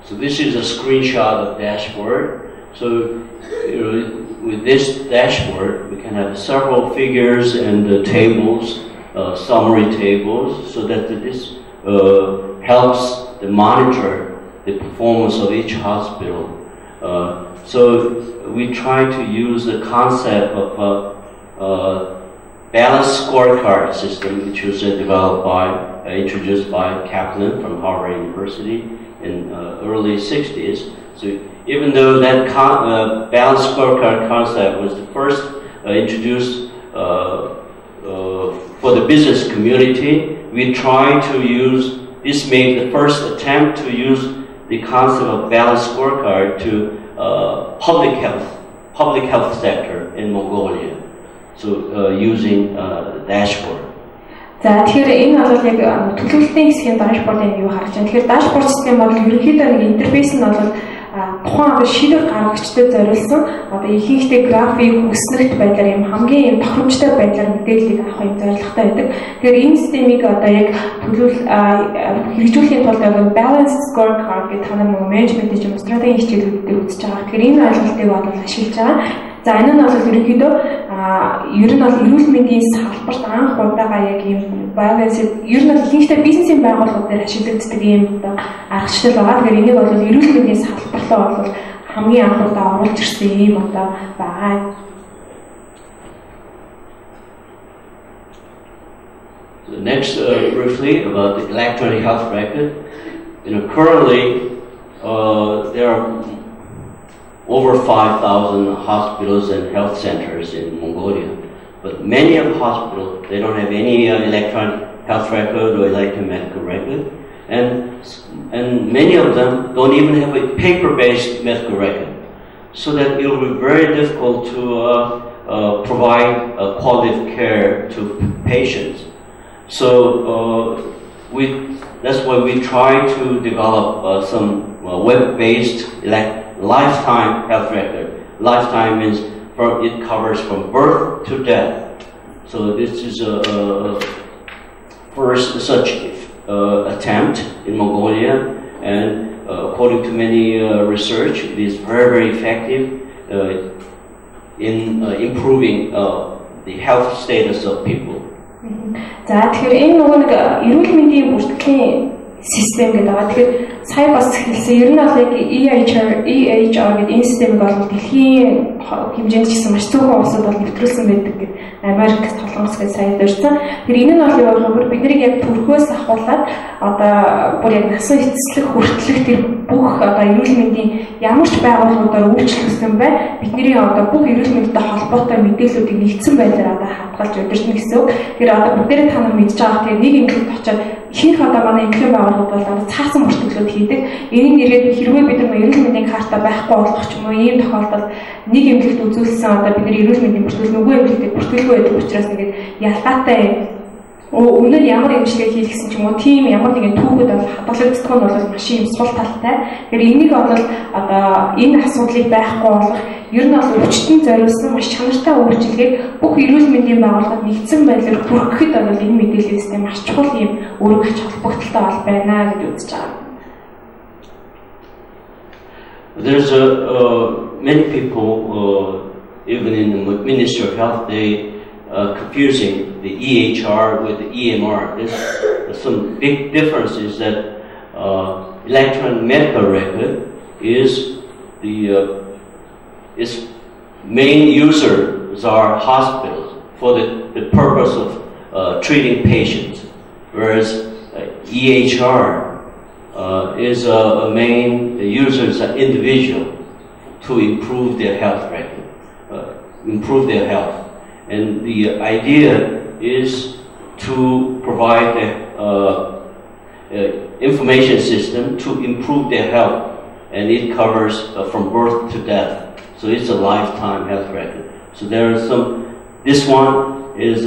So this is a screenshot of dashboard. So with this dashboard, we can have several figures and tables, summary tables, so that this helps to monitor the performance of each hospital. So we try to use the concept of a balanced scorecard system, which was introduced by Kaplan from Harvard University in early 60s. So even though that balanced scorecard concept was the first introduced for the business community, we try to use this made the first attempt to use the concept of balanced scorecard to public health sector in Mongolia. So using dashboard. За тэгэхээр энэ бол яг төлөвлөлтийн хэсгийн дашбордыг юу харж байна. Тэгэхээр дашборд систем бол ерөнхийдөө нэг интерфейс нь бол тухайн шийдвэр гаргагчдад зориулсан одоо ихэнхдээ график өснөрт байдлаар юм хамгийн тохиромжтой байдлаар мэдээллийг авах юм зорилготой байдаг. Тэгэхээр энэ системийг одоо яг хэрэгжүүлэхийн тулд balanced scorecard гэдэг та нар менежментийн юм стратегийн хичээлүүдээр үзэж байгаа. Тэгэхээр энэ ойлголтыг бол ашиглаж байгаа. За энэ нь бол ерөнхийдөө ер нь бол эрүүл мэндийн салбарт анх удаага яг ийм balance ер нь бол ихэнхдээ бизнесийн байгууллагууд дээр ашиглагддаг ийм аргачлал байгаа. Тэгэхээр энийг бол эрүүл мэндийн салбарлаа бол хамгийн анх удаа оруулж ирсэн ийм одоо байгаа. So next, briefly about the electronic health record. Currently there are over 5,000 hospitals and health centers in Mongolia, but many of the hospitals, they don't have any electronic health record or electronic medical record, and many of them don't even have a paper-based medical record, so that it will be very difficult to provide quality of care to patients. So that's why we try to develop some web-based lifetime health record. Lifetime means it covers from birth to death. So this is a first such attempt in Mongolia, and according to many research, it is very, very effective in improving the health status of people. За тэгэхээр энэ нөгөө нэг эрүүл мэндийн бүртгэлийн систем гэдэг байгаа. Тэгэхээр сая бас хэлсэн ер нь бол яг EHR гэдэг энэ системийг бол дэлхийн хэмжээнд ч гэсэн маш цөөхөн улсууд бол нэвтрүүлсэн байдаг гэдэг Америк толгоос гэж сая дурсан. Тэгэхээр энэ нь бол юу вэ? Бид нарыг яг төрхөөс ахуулаад одоо бүр яг насан эцэслэх хүртэлх тэр бүх одоо эрүүл мэндийн ямар ч байгууллагуудаар өөрчлөгдсөн бай бидний одоо бүх эрүүл мэндтэй холбоотой мэдээллүүдийг нэгдсэн байдлаар одоо хадгалж удирдна гэсэн үг. Тэгэхээр одоо бүгдээрээ та нар мэдж байгаа. Тэгэхээр нэг эмнэлэгт очиод ихэнх одоо манай эмнэлгийн байгууллагууд бол цаасан бүртгэлүүд хийдэг. Энийг нэрээд хэрвээ бид нар эрүүл мэндийн карта байхгүй болох ч юм уу ийм тохиолдолд нэг эмнэлэгт үзүүлсэн одоо бидний эрүүл мэндийн бүртгэл нөгөө эмнэлэгт бүртгэлгүй байдаг учраас ингээд ялгаатай өнөр ямар эмчилгээ хийх гэсэн ч юм уу тийм ямар нэгэн түүхэд бол хадгалагддаг нь бол маш юм сул талтай. Тэгэхээр энийг бол одоо энэ асуудлыг байхгүй болгох ер нь бол өвчтөн зориулсан маш чанартай өөрчлөлгийг бүх эрүүл мэндийн байгууллагад нэгдсэн байдлаар хүргэхэд бол энэ мэдээллийн систем маш чухал юм өөрөглөж холбогдолтой бол байна гэж үзэж байгаа. There's many people even in the Ministry of Health they confusing the EHR with the EMR. There's some big differences that electronic medical record is its main users are hospitals for the purpose of treating patients, whereas EHR is a main users are individual to improve their health record, improve their health. And the idea is to provide an information system to improve their health, and it covers from birth to death. So it's a lifetime health record. So there are some. This one is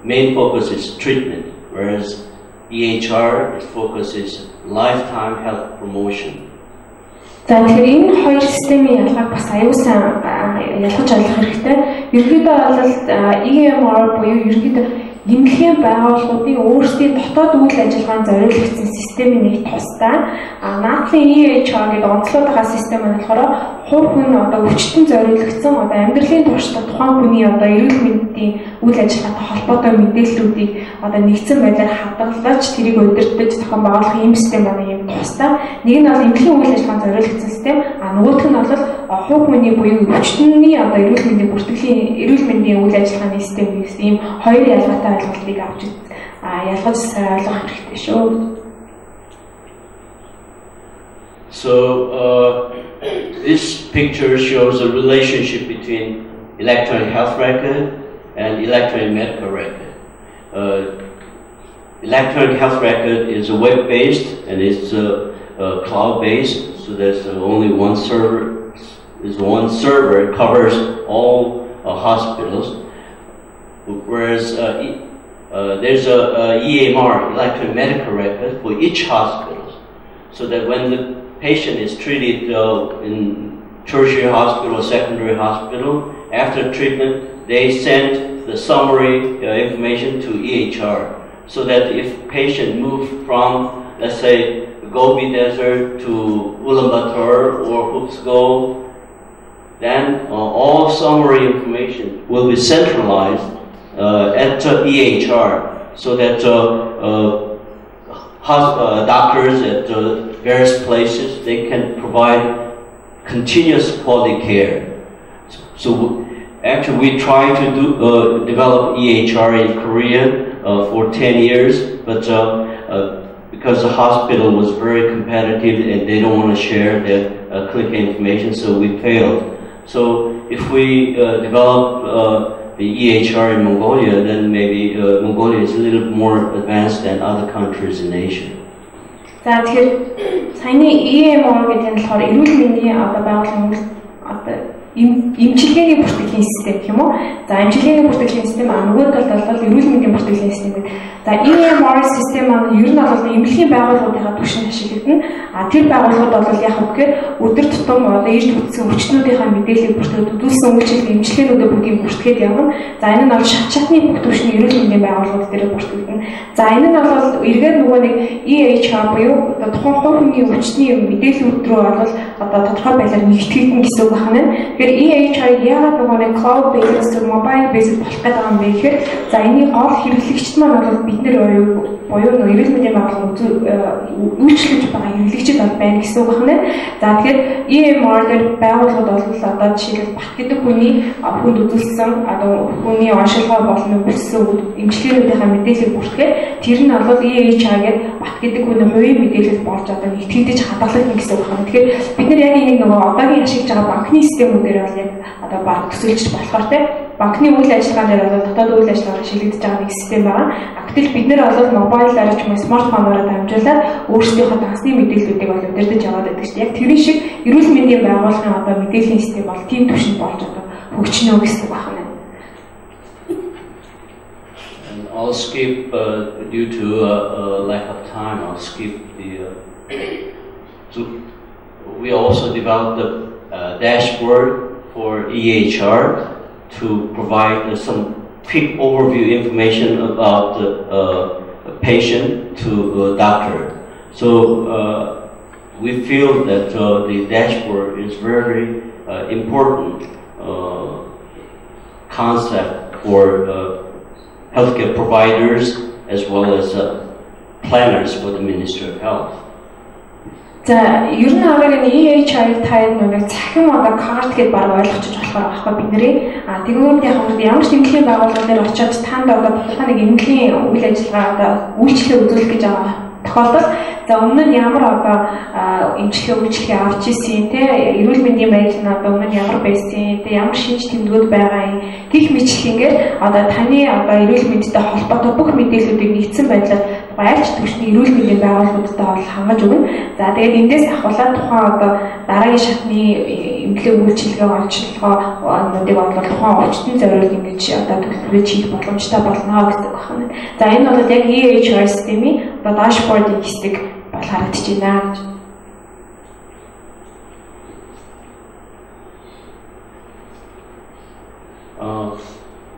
main focus is treatment, whereas EHR its focus is lifetime health promotion. За тэгэхээр энэ хоёр системийн ялгааг бас аюул сан ялгаж ойлгох хэрэгтэй. Ерөнхийдөө бол EMR буюу ерөнхийдөө эмнэлгийн байгууллагуудын өөрсдийн дотоод үйл ажиллагаанд зориулагдсан системийн нэг тусдаа наадлын EHR гэдэг онцлог байгаа систем нь болохоор хувь хүн одоо өвчтөн зориулагдсан одоо амьдралын туршдаа тухайн хүний одоо эрүүл мэндийн үйл ажиллагаатай холбоотой мэдээллүүдийг одоо нэгдсэн байдлаар хадгалж тэрийг удирдах зохион байгуулах ийм систем байна юм тусдаа. Нэг нь бол эмнэлгийн үйл ажиллагаанд зориулагдсан систем, нөгөөх нь бол хувь хүний буюу өвчтөний одоо эрүүл мэндийн бүртгэлийн эрүүл мэндийн үйл ажиллагааны систем гэсэн ийм хоёр ялгаатай ойлголтыг авч ялгаж ойлгох хэрэгтэй шүү. So this picture shows a relationship between electronic health record and electronic medical record. Electronic health record is web-based and it's cloud-based, so there's only one server. There's one server covers all hospitals, whereas there's a EMR, electronic medical record, for each hospital, so that when the patient is treated in tertiary hospital or secondary hospital, after treatment, they send the summary information to EHR, so that if patient move from, let's say, Gobi Desert to Ulaanbaatar or Hoopsgol, then all summary information will be centralized at EHR, so that doctors at various places, they can provide continuous quality care. So actually we try to develop EHR in Korea for 10 years, but because the hospital was very competitive and they don't want to share their clinical information, so we failed. So if we develop the EHR in Mongolia, then maybe Mongolia is a little more advanced than other countries in Asia. За тэгэхээр саяны EMR гэдэг нь болохоор эрүүл мэндийн одоо байгууллагын одоо эмчилгээний бүртгэлийн систем гэх юм уу? За эмчилгээний бүртгэлийн систем нөгөө талд бол эрүүл мэндийн бүртгэлийн систем гэдэг. За EMR систем маань ер нь бол эмнэлгийн байгууллагуудынхаа түвшинд ашиглагдана. Тэр байгууллагууд бол яг үгээр өдөр тутам одоо ирж бүтсэн өвчтнүүдийнхаа мэдээллийг бүртгэж үзүүлсэн үйлчилгээ эмчилгээнүүдээ бүгдийг бүртгээд явна. За энэ нь бол шатны бүх түвшний эрүүл мэндийн байгууллагууд дээр бүртгэгдэнэ. За энэ нь бол эргээд нөгөө нэг EHR буюу тухайн хувь хүний өвчтний мэдээллүүд рүү бол одоо тодорхой байдлаар нэгтгэгдэн гэсэн үг байна. Тэгэхээр EHR яагаад нөгөө нэг cloud based mobile based болох гэдэг юм бэ гэхээр за энэний гол хэрэглэгчд маань бол бид нэр буюу нөгөө эрүүл мэндийн байгууллагууд үйлчлэж байгаа хэрэглэгчид бол байна гэсэн үг байна. За тэгэхээр EMR дээр байгууллагууд бол одоо жишээлбэл бат гэдэг хүний хүнд үзүүлсэн одоо хүний оншилгоо болон үлссэн эмчилгээнүүдийнхаа мэдээллийг бүртгээд тэр нь бол EHR гэдэг бат гэдэг хүний хувийн мэдээлэл болж одоо нэгтгэгдэж хадгалагдана гэсэн үг байна. Тэгэхээр бид нар яг энийг нөгөө одоогийн ашиглаж байгаа банкны системүүдээр бол яг одоо баг төсөөлж болохоор те банкны үйл ажиллагаа дээр бол дотоод үйл ажиллагаа шилжиж байгаа нэг систем байгаа. Гэтэл бид нэр бол мобайлаар ч юм уу смартфоноор дамжуулаад өөрсдийнхөө дансны мэдээллүүдийг бол удирдах яваад байдаг шүү дээ. Яг тэр шиг эрүүл мэндийн байгууллагын одоо мэдээллийн систем бол тийм түвшинд болж одоо хөгжинө гэсэн үг байна. I'll skip due to lack of time. I'll skip the. So we also developed a dashboard for EHR to provide some quick overview information about the patient to the doctor. So we feel that the dashboard is very important concept for healthcare providers as well as planners for the Ministry of Health. За ер нь аваад энэ EHR тайд нэг цахим одоо карт гэдээ баг ойлгочих болохоор аахгүй бидний тэгвэл ямар ч эмнэлгийн байгууллага дээр очиод танд одоо тодорхой нэг эмнэлгийн үйл ажиллагаа одоо үйлчлэл үзүүлэх гэж байгаа тохиолдол за өмнө нь ямар одоо эмчилгээ авч ирсэн те эрүүл мэндийн байдал нь одоо өмнө нь ямар байсан те ямар шинж тэмдгүүд байгаа юм гэх мэтлэнгээр одоо таны одоо эрүүл мэндтэй холбоотой бүх мэдээллүүдийг нэгдсэн байдлаар альч түвшний эрүүл мэндийн байгууллагуудтай бол хангаж өгнө. За тэгээд эндээс ахуулаад тухайн одоо дараагийн шатны эмнэлэг үйлчилгээ онцлогоонуудыг бол тухайн өвчтөн зориулж ингэж одоо төлөвлөж хийх боломжтой болно гэсэн үг байна. За энэ бол яг EHR системийн одоо дашбордын хэсэг бол харагдаж байна гэж.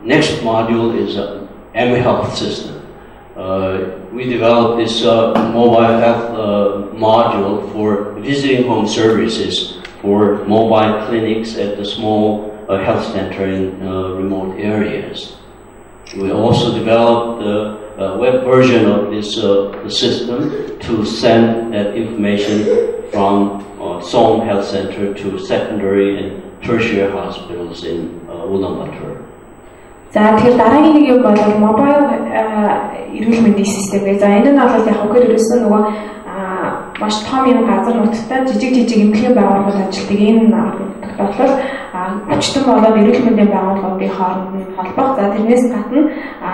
Next module is M-Health system. We developed this mobile health module for visiting home services for mobile clinics at the small health center in remote areas. We also developed the web version of this system to send that information from Seoul Health Center to secondary and tertiary hospitals in Ulaanbaatar. За тэгэхээр дараагийн нэг юм бол mobile эрүүл мэндийн систем гэ. За энэ нь бол яг үгээр ерөөсөн нөгөө маш том юм газар нутагтаа жижиг эмнэлгийн байгууллагууд ажилладаг энэ тогтоолол өчтөн болоод эрүүл мэндийн байгууллагуудын хооронд нь холбох. За тэрнээс гадна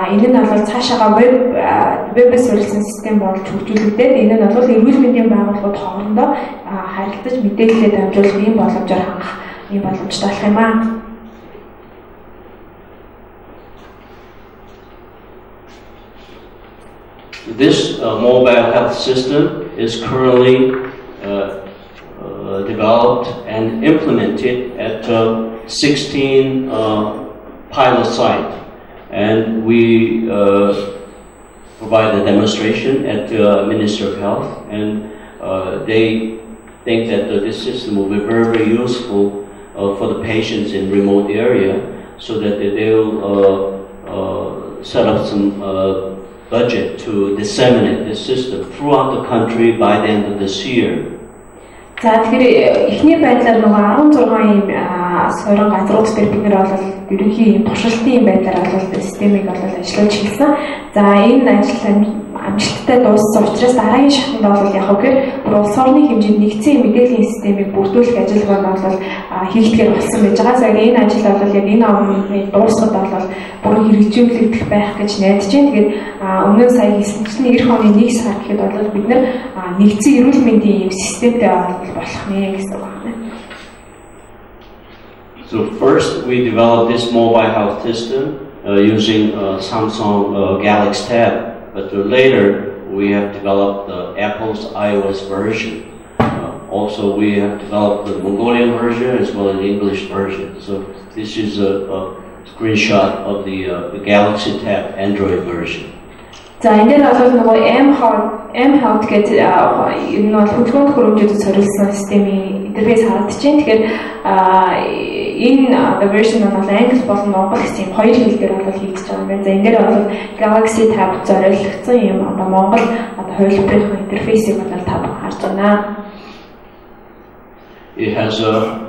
энэ нь бол цаашаага веб-ээс суурилсан систем болж хөгжүүлэгдээд энэ нь бол эрүүл мэндийн байгууллагууд хоорондоо харилцаж мэдээлэлээ дамжуулах юм боломжоор хангах юм боломжтой болох юм аа. This mobile health system is currently developed and implemented at 16 pilot sites, and we provide a demonstration at the Ministry of Health, and they think that this system will be very, very useful for the patients in remote area, so that they will set up some budget to disseminate this system throughout the country by the end of this year. За тэгэхээр эхний байдлаар нөгөө 16 ийм суурин газрууд дээр бид нэр бол ерөнхий ийм туршилтын байдлаар бол системийг бол ажиллаж хэлсэн. За энэ ажил амжилттай дууссан учраас дараагийн шатанд бол яг үгээр улс орны хэмжээнд нэгдсэн мэдээллийн системийг бүрдүүлэх ажиллагаа нь бол хийгдгээр болсон байж байгаа. За энэ ажил бол яг энэ орны дуусахад бол бүрэн хэрэгжүүлэгдэх байх гэж найдаж байна. Тэгээд өмнө нь сая хэлсэн чинь эх оны 1 сар гэхэд бол бид нэр нэгдсэн эрүүл мэндийн системтэй болох нэ гэсэн үг байна. So first, we developed this mobile health system using Samsung Galaxy Tab, but later we have developed Apple's iOS version. Also, we have developed the Mongolian version as well as the English version. So this is a screenshot of the Galaxy Tab Android version. За энэ дээр бол нөгөө M Health гэдэг энэ нь бол хөдөлгөөнд хөрөмжөд зориулсан системийн интерфейс харагдаж байна. Тэгэхээр энэ version нь бол англи болон монгол гэсэн хоёр хэл дээр бол хийгдэж байгаа юм байна. За энэ дээр бол Galaxy Tab зориулагдсан юм монгол хувилбарын интерфейсийг бол та харж байна. It has a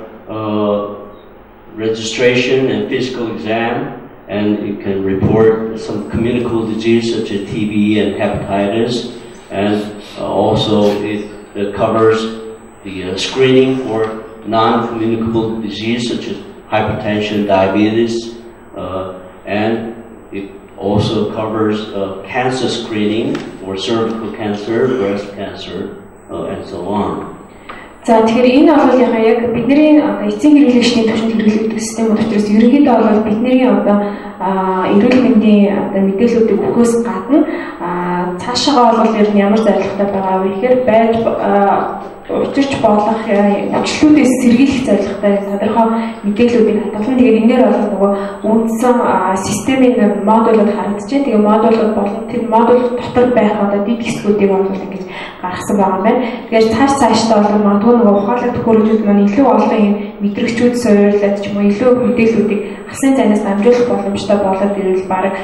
registration and physical exam, and it can report some communicable disease such as TB and hepatitis, and also it covers the screening for non-communicable disease such as hypertension, diabetes, and it also covers cancer screening for cervical cancer, breast cancer, and so on. За тэгэхээр энэ бол яг бидний эцсийн хэрэглэгчдийн түвшинд хэрэглэгдэх систем учраас ерөнхийдөө бол бидний эрүүл мэндийн мэдээллүүдийг өгөхөөс гадна цаашаа бол ер нь ямар зорилготой байгаа вэ гэхээр байж учирч болох хүчлүүдээс сэргийлэх зорилготой тодорхой мэдээллүүдийг хадгална. Тэгээд энэ дээр бол нөгөө үндсэн системийн модулууд харагдаж байна. Тэгээд модулууд болон тэр модул дотор байх дид хэсгүүдийг бол ингэж гаргасан байгаа юм байна. Тэгээд цаашдаа бол магадгүй нөгөө ухаалаг төхөөрөмжүүд маань илүү олон юм мэдрэгчүүд суйрлаад ч юм уу илүү мэдээллүүдийг хасын цайнаас дамжуулах боломжтой болоод ирвэл баг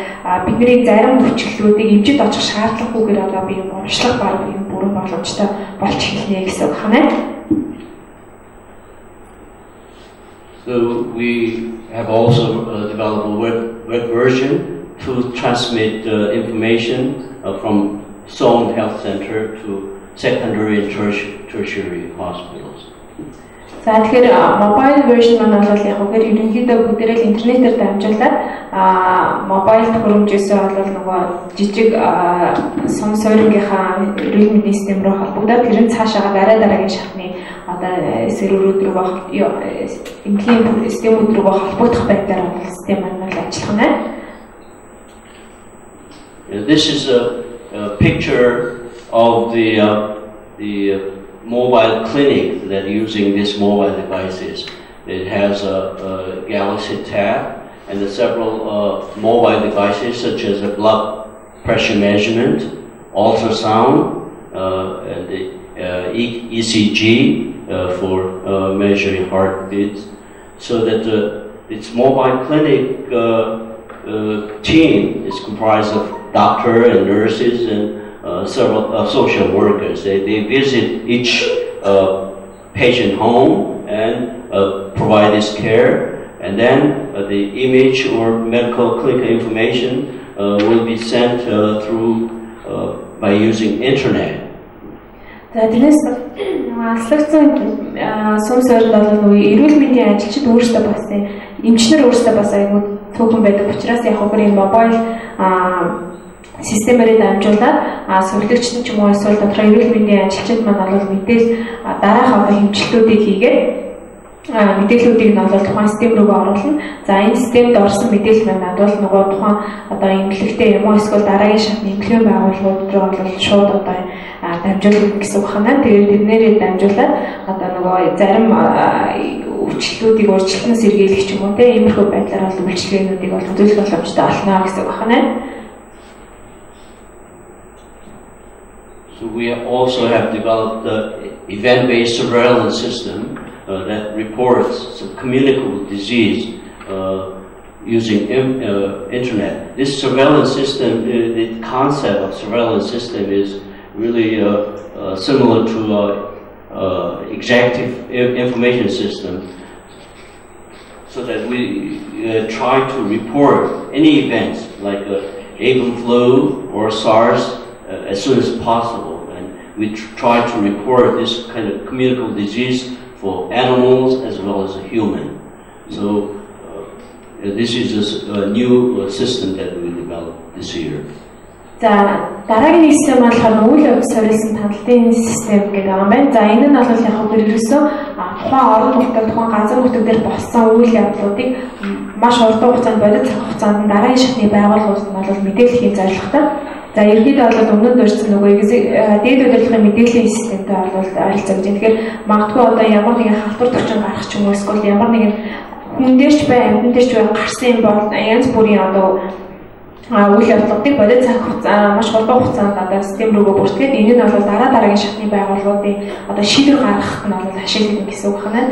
бидний зарим хүчлүүдийг эмчид очих шаардлагагүйгээр одоо би юм уншлах баг юм бүрэн боломжтой болж эхэлнэ гэсэн үг байна. So we have also developed a web version to transmit information from zone health center to secondary and tertiary hospitals. За тэгэхээр mobile version маань бол яг үгээр ерөнхийдөө бүгдээрээ интернетээр дамжуулаад mobile төхөөрөмжөөсөө бол нөгөө жижиг сум суурьнгийнхаа эрүүл мэндийн систем рүү холбогдоод тэр нь цаашаа дараагийн шатны одоо серверүүд рүү эмнэлгийн системүүд рүү холбогдох байдлаар бол систем маань ажиллах нь. This is a picture of the mobile clinic that using these mobile devices. It has a Galaxy Tab and several mobile devices such as a blood pressure measurement, ultrasound, and the ECG for measuring heartbeats. So that its mobile clinic team is comprised of doctors and nurses and several social workers. They visit each patient home and provide this care, and then the image or medical clinical information will be sent through by using internet. Тэрнээс аслагдсан сум суурьд бол эрүүл мэндийн ажилчид өөрсдөө бас эмчнэр өөрсдөө бас айгүй цөөхөн байдаг учраас яг хөө мобайл системээр дамжуулаад сургагчид ч юм уу эсвэл тодорхой эрүүл мэндийн ажилчид маань бол мэдээл дараах одоо хэмжлэлүүдийг хийгээд мэдээллүүдийг нь бол тухайн систем рүү оруулна. За энэ системд орсон мэдээлэл маань бол нөгөө тухайн одоо эмнэлэгтэй юм уу эсвэл дараагийн шатны эмнэлгийн байгууллагууд руу бол шууд одоо дамжуулах гэсэн үг байна. Тэгээд тэрнээрээ дамжуулаад одоо нөгөө зарим үйлчлэлүүдийг өөрчлөлтнөөс сэргийлэх ч юм уу тийм иймэрхүү байдлаар бол үйлчлэгээнүүдийг бол хөдөлгөх боломжтой болно гэсэн үг байна. So we also have developed the event-based surveillance system that reports some communicable disease using internet. This surveillance system, the concept of surveillance system is really similar to executive information system, so that we try to report any events like avian flu or SARS as soon as possible, and we try to report this kind of communicable disease for animals as well as a human. So this is a new system that we developed this year. За дараагийн систем болохоор үйл явц суурилсан хяналтын систем гэдэг юм байна. За энэ нь бол яг ерөөсөө тухайн орон нутгаар тухайн газар нутаг дээр болсон үйл явдлуудыг маш урт хугацаанд бодит цаг хугацаанд дараагийн шатны байгууллагууд нь бол мэдээлэхийн зорилготой. За ерөнхийдөө бол өмнө нь дурдсан нөгөө дээд удирдлагын мэдээллийн системтэй бол ойролцоогдож байна. Тэгэхээр магадгүй одоо ямар нэгэн халдвар төвчин гарах ч юм уу эсвэл ямар нэгэн хүн дээрч бай, амьтан дээрч бай гарсан юм бол янз бүрийн одоо үйл явдлуудыг бодит цаг хугацаа маш хурдан хугацаанд одоо систем рүүгээ бүртгээд энэ нь бол дараагийн шатны байгууллагуудын одоо шийдвэр гаргахад нь бол ашиглана гэсэн үг байна.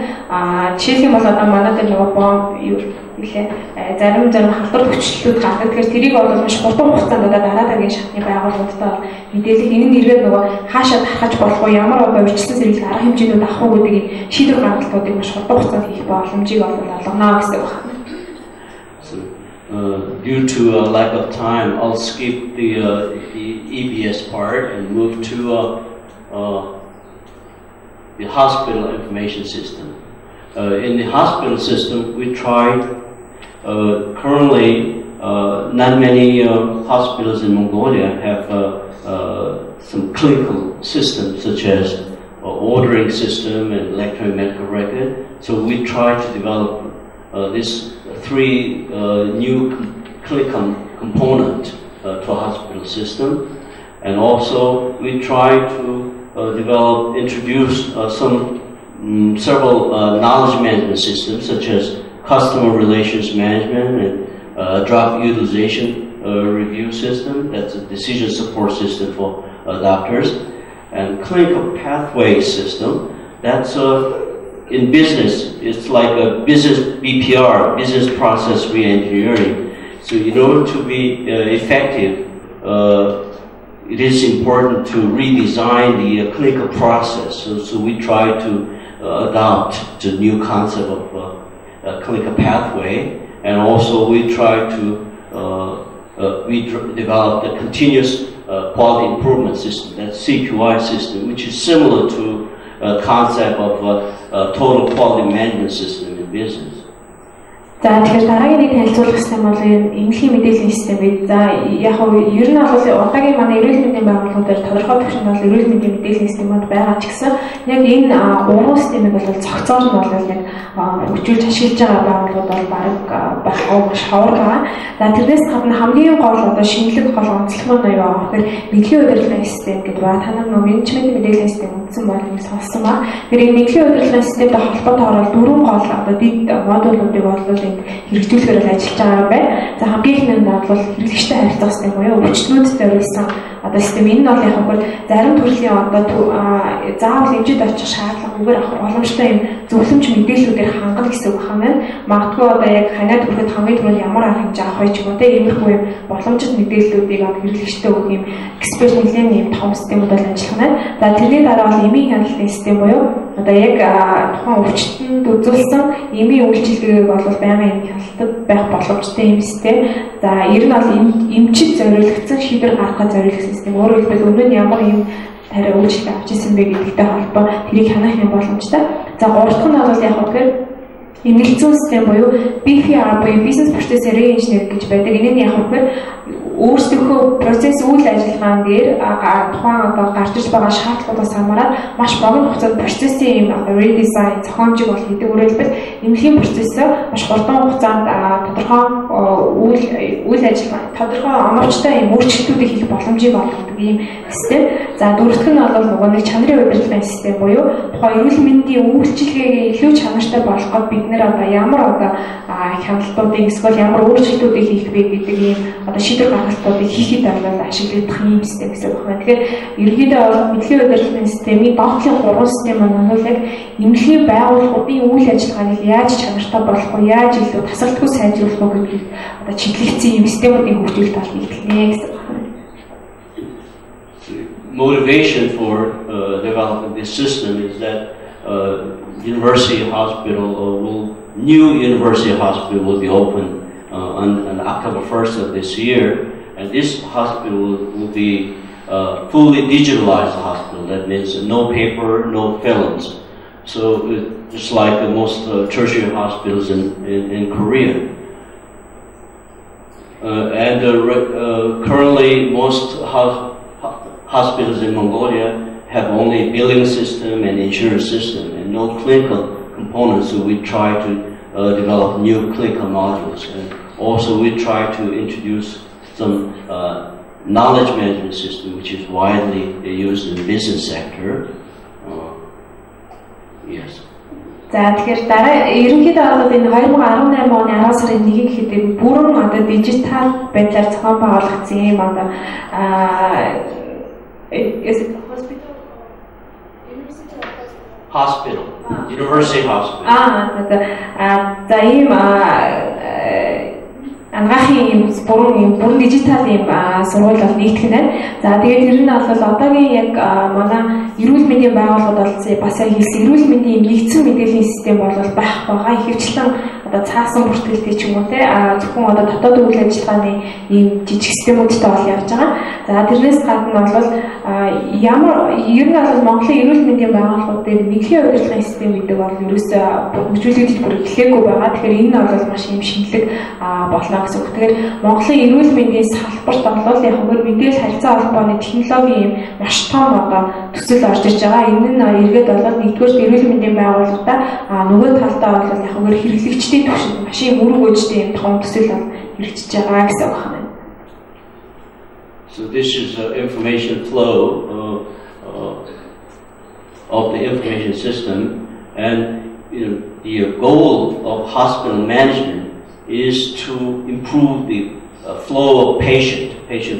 Жишээлх юм бол одоо манай дээр нөгөө бомб юу нэлээ зарим халдвар төвчлөлтүүд гардаг. Тэгэхээр тэрийг бол маш хурдан хугацаанд одоо дараагийн шатны байгууллагуудтай мэдээлэл энэ нь эргээд нөгөө хаашаа тархаж болох уу, ямар одоо урьдчилан сэргийлэх арга хэмжээнүүд авах уу гэдэг шийдвэр гаргалтуудыг маш хурдан хугацаанд хийх боломжийг олгоно гэсэн үг байна. Due to lack of time, I'll skip the EBS part and move to the hospital information system. In the hospital system, we tried, currently not many hospitals in Mongolia have some clinical systems such as ordering system and electronic medical record. So we tried to develop this three new clinical component to a hospital system, and also we try to introduce several knowledge management systems such as customer relations management and drug utilization review system. That's a decision support system for doctors, and clinical pathway system. That's in business, it's like a business BPR, business process re-engineering. So in order to be effective, it is important to redesign the clinical process. So we try to adopt the new concept of clinical pathway, and also we try to develop the continuous quality improvement system, that CQI system, which is similar to concept of total quality management system in business. За тэгэхээр дараагийн нэг танилцуулах систем бол эмнэлгийн мэдээллийн систем гэдэг. За яг нь ер нь бол удаагийн манай эрүүл мэндийн байгууллагуудаар тодорхой төвшөнд бол эрүүл мэндийн мэдээллийн системүүд байгаа ч гэсэн яг энэ уран системийг бол цогцоор нь бол яг хөгжүүлж ашиглаж байгаа байгууллагууд бол баг маш ховор байгаа. За тэрнээс гадна хамгийн гол одоо шинэлэг гол онцлог нь юу аа гэхээр нэглэлийн удирдлагын систем гэдэг ба та нар менежмент мэдээллийн систем үндсэн болгоныг сонссон ба. Тэгэхээр энэ нэглэлийн удирдлагын системтэй холбоотойгоор дөрвөн гол одоо дэд модулуудыг бол хэрэгжүүлэхээр ажиллаж байгаа юм байна. За хамгийн их нь бол хэрэглэгчтэй харилцах систем буюу өвчтнүүдэд зориулсан одоо систем. Энэ нь бол яг хөө зарим төрлийн одоо заавал хэмжээд очих шаардлагагүйгээр авах боломжтой юм зөвлөмж мэдээллүүдээр хангана гэсэн үг байна. Магадгүй одоо яг ханаад хүрэхэд хамгийн түрүүнд ямар арга хэмжээ авах вэ ч юм уу те иймэрхүү юм боломжит мэдээллүүдийг хэрэглэгчтэй өгөх юм эксперт нэлийн юм том системүүд бол ажиллах байна. За тэрний дараа бол эмийн хяналтын систем буюу одоо яг тухайн өвчтөнд үзүүлсэн эмийн үйлчилгээг бол байнгын хяналтад байх боломжтой юм систем. За ер нь бол эмчид зориулагдсан шийдвэр гаргахад зориулсан систем. Өөрөөр хэлбэл өмнө нь ямар юм тариа үйлчлэг авч ирсэн бэ гэдэгтэй холбоо тэрийг хянах юм боломжтой. За гурав дахь нь бол яг үгээр эмнэлзэн систем буюу BPR буюу Business Process Re-engineering гэж байдаг. Энэ нь яг үгээр өөрсдийнхөө процесс үйл ажиллагаан дээр тухайн одоо гарч иж байгаа шаардлагуудаас хамаарат маш богино хугацаанд процессын редизайн зохиомжийг бол хийдэг. Өөрөөр хэлбэл эмнэлгийн процессыг маш хурдан хугацаанд тодорхой үйл ажиллагаа тодорхой оновчтой юм өөрчлөлтүүдийг хийх боломжийг олгодог ийм систем. За дөрөвт нь бол нөгөө нэг чанарын удирдлагын систем буюу тухайн эрүүл мэндийн үйлчилгээгээ илүү чанартай болгоход бид нэр одоо ямар одоо хяналтуудыг эсвэл ямар өөрчлөлтүүдийг хийх вэ гэдэг ийм одоо шийдвэр гаргалтуудыг хийхэд бол ашиглагдах юм систем гэсэн үг байна. Тэгэхээр ерөнхийдөө мэдлэгийн удирдлагын системийн доотлын 3 систем маань бол яг эмнэлгийн байгууллагуудын үйл ажиллагааг яаж чанартай болгох вэ, яаж илүү тасралтгүй сайжруулах вэ гэдгийг одоо чиглэгдсэн юм системүүдийн хөгжүүлэлт бол нийтлэнэ гэсэн үг байна. Motivation for developing this system is that university hospital new university hospital will be open on October 1st of this year, and this hospital will be fully digitalized hospital. That means no paper, no films. So just like most tertiary hospitals in Korea. And currently, most hospitals in Mongolia have only billing system and insurance system and no clinical components. So we try to develop new clinical modules, and also we try to introduce some knowledge management system, which is widely used in the business sector. Yes. За тэгэхээр дараа ерөнхийдөө одоо энэ 2018 оны 10 сарын 1-ний гэхэд бүрэн одоо дижитал байдлаар зохион байгуулагдсан юм одоо University Hospital. За ийм ангаахын юм бүрэн дижитал юм сургууль бол нэгтгэх нь. За тэгээд ер нь бол одоогийн яг манай эрүүл мэндийн байгууллагууд болсон бас яг хэлсэн эрүүл мэндийн нэгдсэн мэдээллийн систем бол байх байгаа. Ихэвчлэн одоо цаасан бүртгэлтэй ч юм уу те зөвхөн одоо дотоод үйл ажиллагааны ийм жижиг системүүдтэй бол явж байгаа. За тэрнээс гадна бол ямар ер нь бол Монголын эрүүл мэндийн байгууллагууд дээр нэгдлийн удирдлагын систем гэдэг бол ерөөсөө хөгжүүлэгдэж бүр эхлэегүй байгаа. Тэгэхээр энэ нь бол маш юм шинэлэг болно. Тэгэхээр Монголын эрүүл мэндийн салбарт бол яг хөр мэдээлэл харилцаа холбооны технологийн юм маш том одоо төсөл орж ирж байгаа. Энэ нь эргээд болоод нэгдүгээр эрүүл мэндийн байгууллагуудаа нөгөө талдаа бол яг хөр хэрэглэгчдийн түвшинд маш их мөрөг өгчтэй юм том төсөл хэрэгжиж байгаа гэсэн үг байна. So this is information flow of the information system, and the goal of hospital management is to improve the flow of patient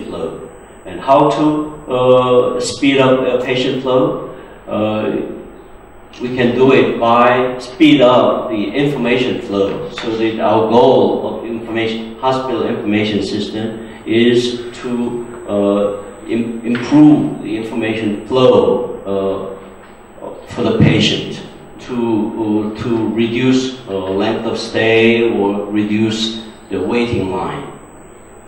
flow, and how to speed up patient flow. We can do it by speed up the information flow, so that our goal of hospital information system is to improve the information flow for the patient, to reduce length of stay or reduce the waiting line.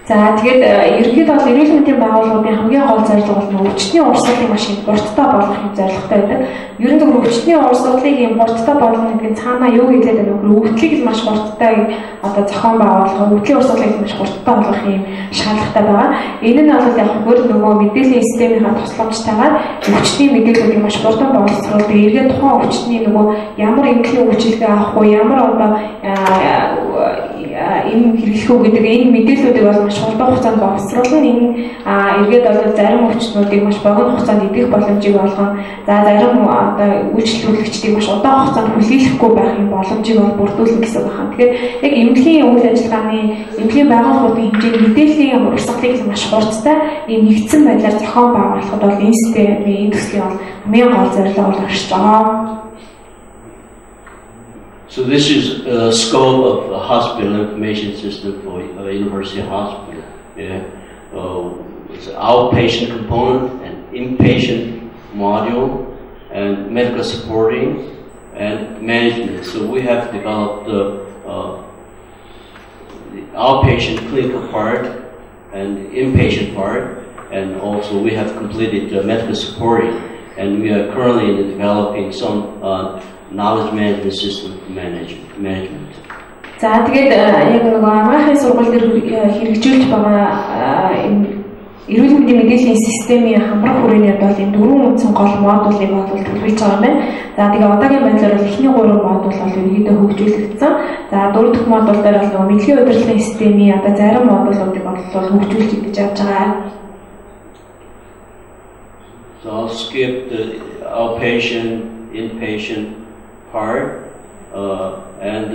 За тэгээд ерөнхийдөө бол эрүүл мэндийн байгууллагуудын хамгийн гол зорилго бол өвчтний урсгалыг маш их хурдтай болгох юм зорилготой байдаг. Ер нь зөвхөн өвчтний урсгалыг юм хурдтай болгох гэдэг нь цаанаа юу хэлээд байна вэ? Өвдлийг л маш хурдтай одоо зохион байгуулах, өвдлийн урсгалыг маш хурдтай болгох юм шаардлагатай байгаа. Энэ нь бол яг хөр нөгөө мэдээллийн системийнхаа тусламжтайгаар өвчтний мэдээллүүдийг маш хурдан боловсруулдаг. Эргээд тухайн өвчтний нөгөө ямар эмнэлгийн үйлчилгээ авах уу, ямар одоо эм хэрэглэх үү гэдэг энэ мэдээллүүдийг бол маш хурдан хугацаанд боловсруулна. Энэ эргээд бол зарим өвчтнүүдийг маш богино хугацаанд идэх боломжийг олгоно. За зарим одоо үйлчлүүлэгчдийг маш удаан хугацаанд хүлээлгэхгүй байх юм боломжийг бол бүрдүүлнэ гэсэн үг байна. Тэгэхээр яг эмнэлгийн үйл ажиллагааны эмнэлгийн байгууллагуудын хэмжээний мэдээллийн урсгалыг маш хурдтай ийм нэгдсэн байдлаар зохион байгуулахад бол энэ системийн энэ төслийн бол хамгийн гол зорилго бол агшиж байгаа. So this is the scope of the hospital information system for University Hospital. Yeah. It's an outpatient component, an inpatient module, and medical supporting and management. So we have developed the outpatient clinical part and inpatient part, and also we have completed the medical supporting, and we are currently developing some knowledge management system for management. За тэгээд яг нөгөө ангаахын сургалт дээр хэрэгжүүлж байгаа эрүүл мэндийн мэдээллийн системийн хамрах хүрээнд бол энэ дөрвөн үндсэн гол модулыг бол төлөвлөж байгаа юм байна. За тэгээд одоогийн байдлаар бол эхний 3 модуль бол ерөнхийдөө хөгжүүлэгдсэн. За 4 дахь модуль дээр бол нөгөө мэдлэгийн удирдлагын системийн одоо зарим модулуудыг бол хөгжүүлж гэж явж байгаа. So I'll skip the outpatient, inpatient part, and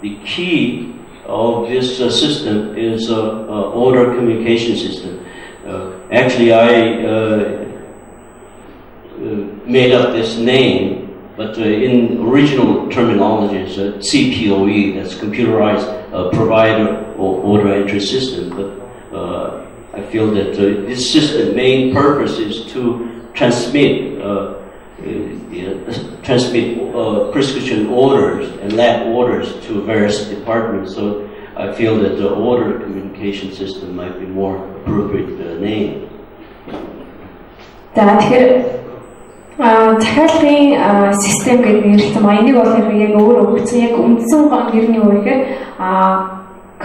the key of this system is order communication system. Actually, I made up this name, but in original terminology, it's CPOE, that's computerized provider or order entry system. But I feel that this system main purpose is to transmit prescription orders and lab orders to various departments. So I feel that the order communication system might be more appropriate name. захиалгын систем гэдэг нэртэй маань энийг бол яг өөр өгсөн яг үндсэн нэр нь юу вэ гэхээр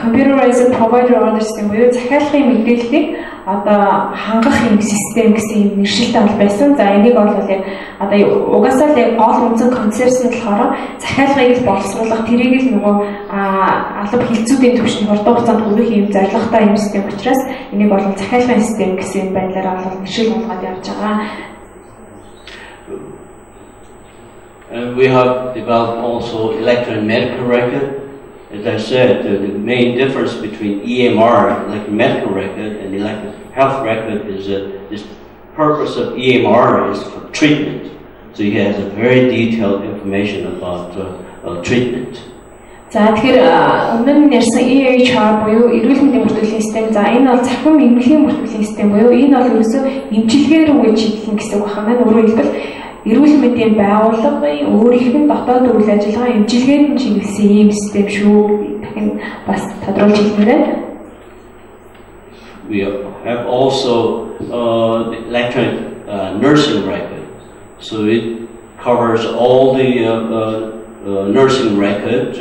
computerized provider order system буюу захиалгын мэдээллийг одоо хангах юм систем гэсэн юм нэршилтэй бол байсан. За энийг бол яг одоо угаасаа л яг гол үндсэн концепц нь болохоор захиалгыг л боловсруулах, тэрийг л нөгөө алба хилцүүдийн түвшинд хурдан хугацаанд хүргэх юм зорилготой юм систем учраас энийг бол захиалгын систем гэсэн байдлаар бол нэршил болгоод явж байгаа. And we have developed also electronic medical record. As I said, the main difference between EMR, like medical record, and electronic health record is that this purpose of EMR is for treatment. So it has a very detailed information about treatment. За тэгэхээр өмнө нь ярьсан EHR буюу эрүүл мэндийн бүртгэлийн систем. За энэ бол цахим эмнэлгийн бүртгэлийн систем буюу энэ бол ерөөсөө эмчилгээ рүүгээ чиглэн гэсэн үг байна. Өөрөөр хэлбэл эрүүл мэндийн байгууллагын өөрийнх нь дотоод үйл ажиллагаа эмчилгээнд нь чиглэсэн ийм систем шүү. Дахин бас тодруулж хэлмээр. We have also the electronic nursing record. So it covers all the nursing record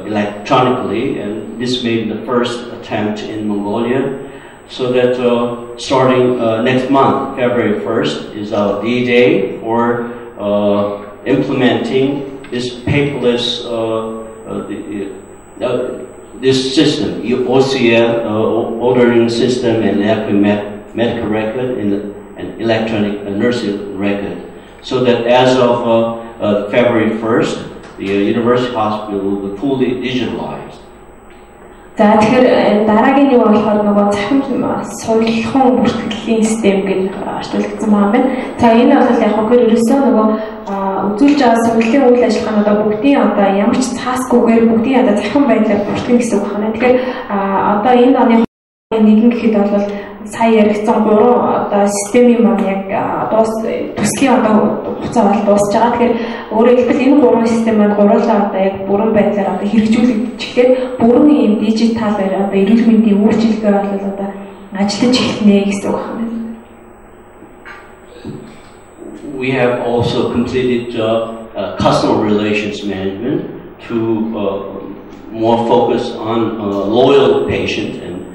electronically, and this may be the first attempt in Mongolia. So that starting next month, February 1st, is our D-Day for implementing this paperless this system, OCM, ordering system, and medical record, and electronic nursing record. So that as of February 1st, the university hospital will be fully digitalized. За тэгэхээр дараагийн нэг болохоор нөгөө цахим суулгын бүртгэлийн систем гэж орчуулсан байгаа юм. За энэ бол яг хөөөр ерөөсөө нөгөө үзүүлж байгаа суулгын үйл ажиллагаануудаа бүгдийн одоо ямар ч цаасгүйгээр бүгдийн одоо цахим байдлаар бүртгэн гэсэн үг байна. Тэгэхээр одоо энэ оны нэгэн гэхэд бол сая яригдсан 3 одоо системийн маань яг төслийн одоо хугацаа бол дуусж байгаа. Тэгэхээр өөрөөр хэлбэл энэ 3 систем маань гурлаа одоо яг бүрэн байдлаар одоо хэрэгжүүлэгдэхлээр бүрэн ийм дижитал одоо эрүүл мэндийн үйлчилгээ бол одоо ажиллаж эхэлнэ гэсэн үг байна. We have also completed customer relations management to more focus on loyal patients and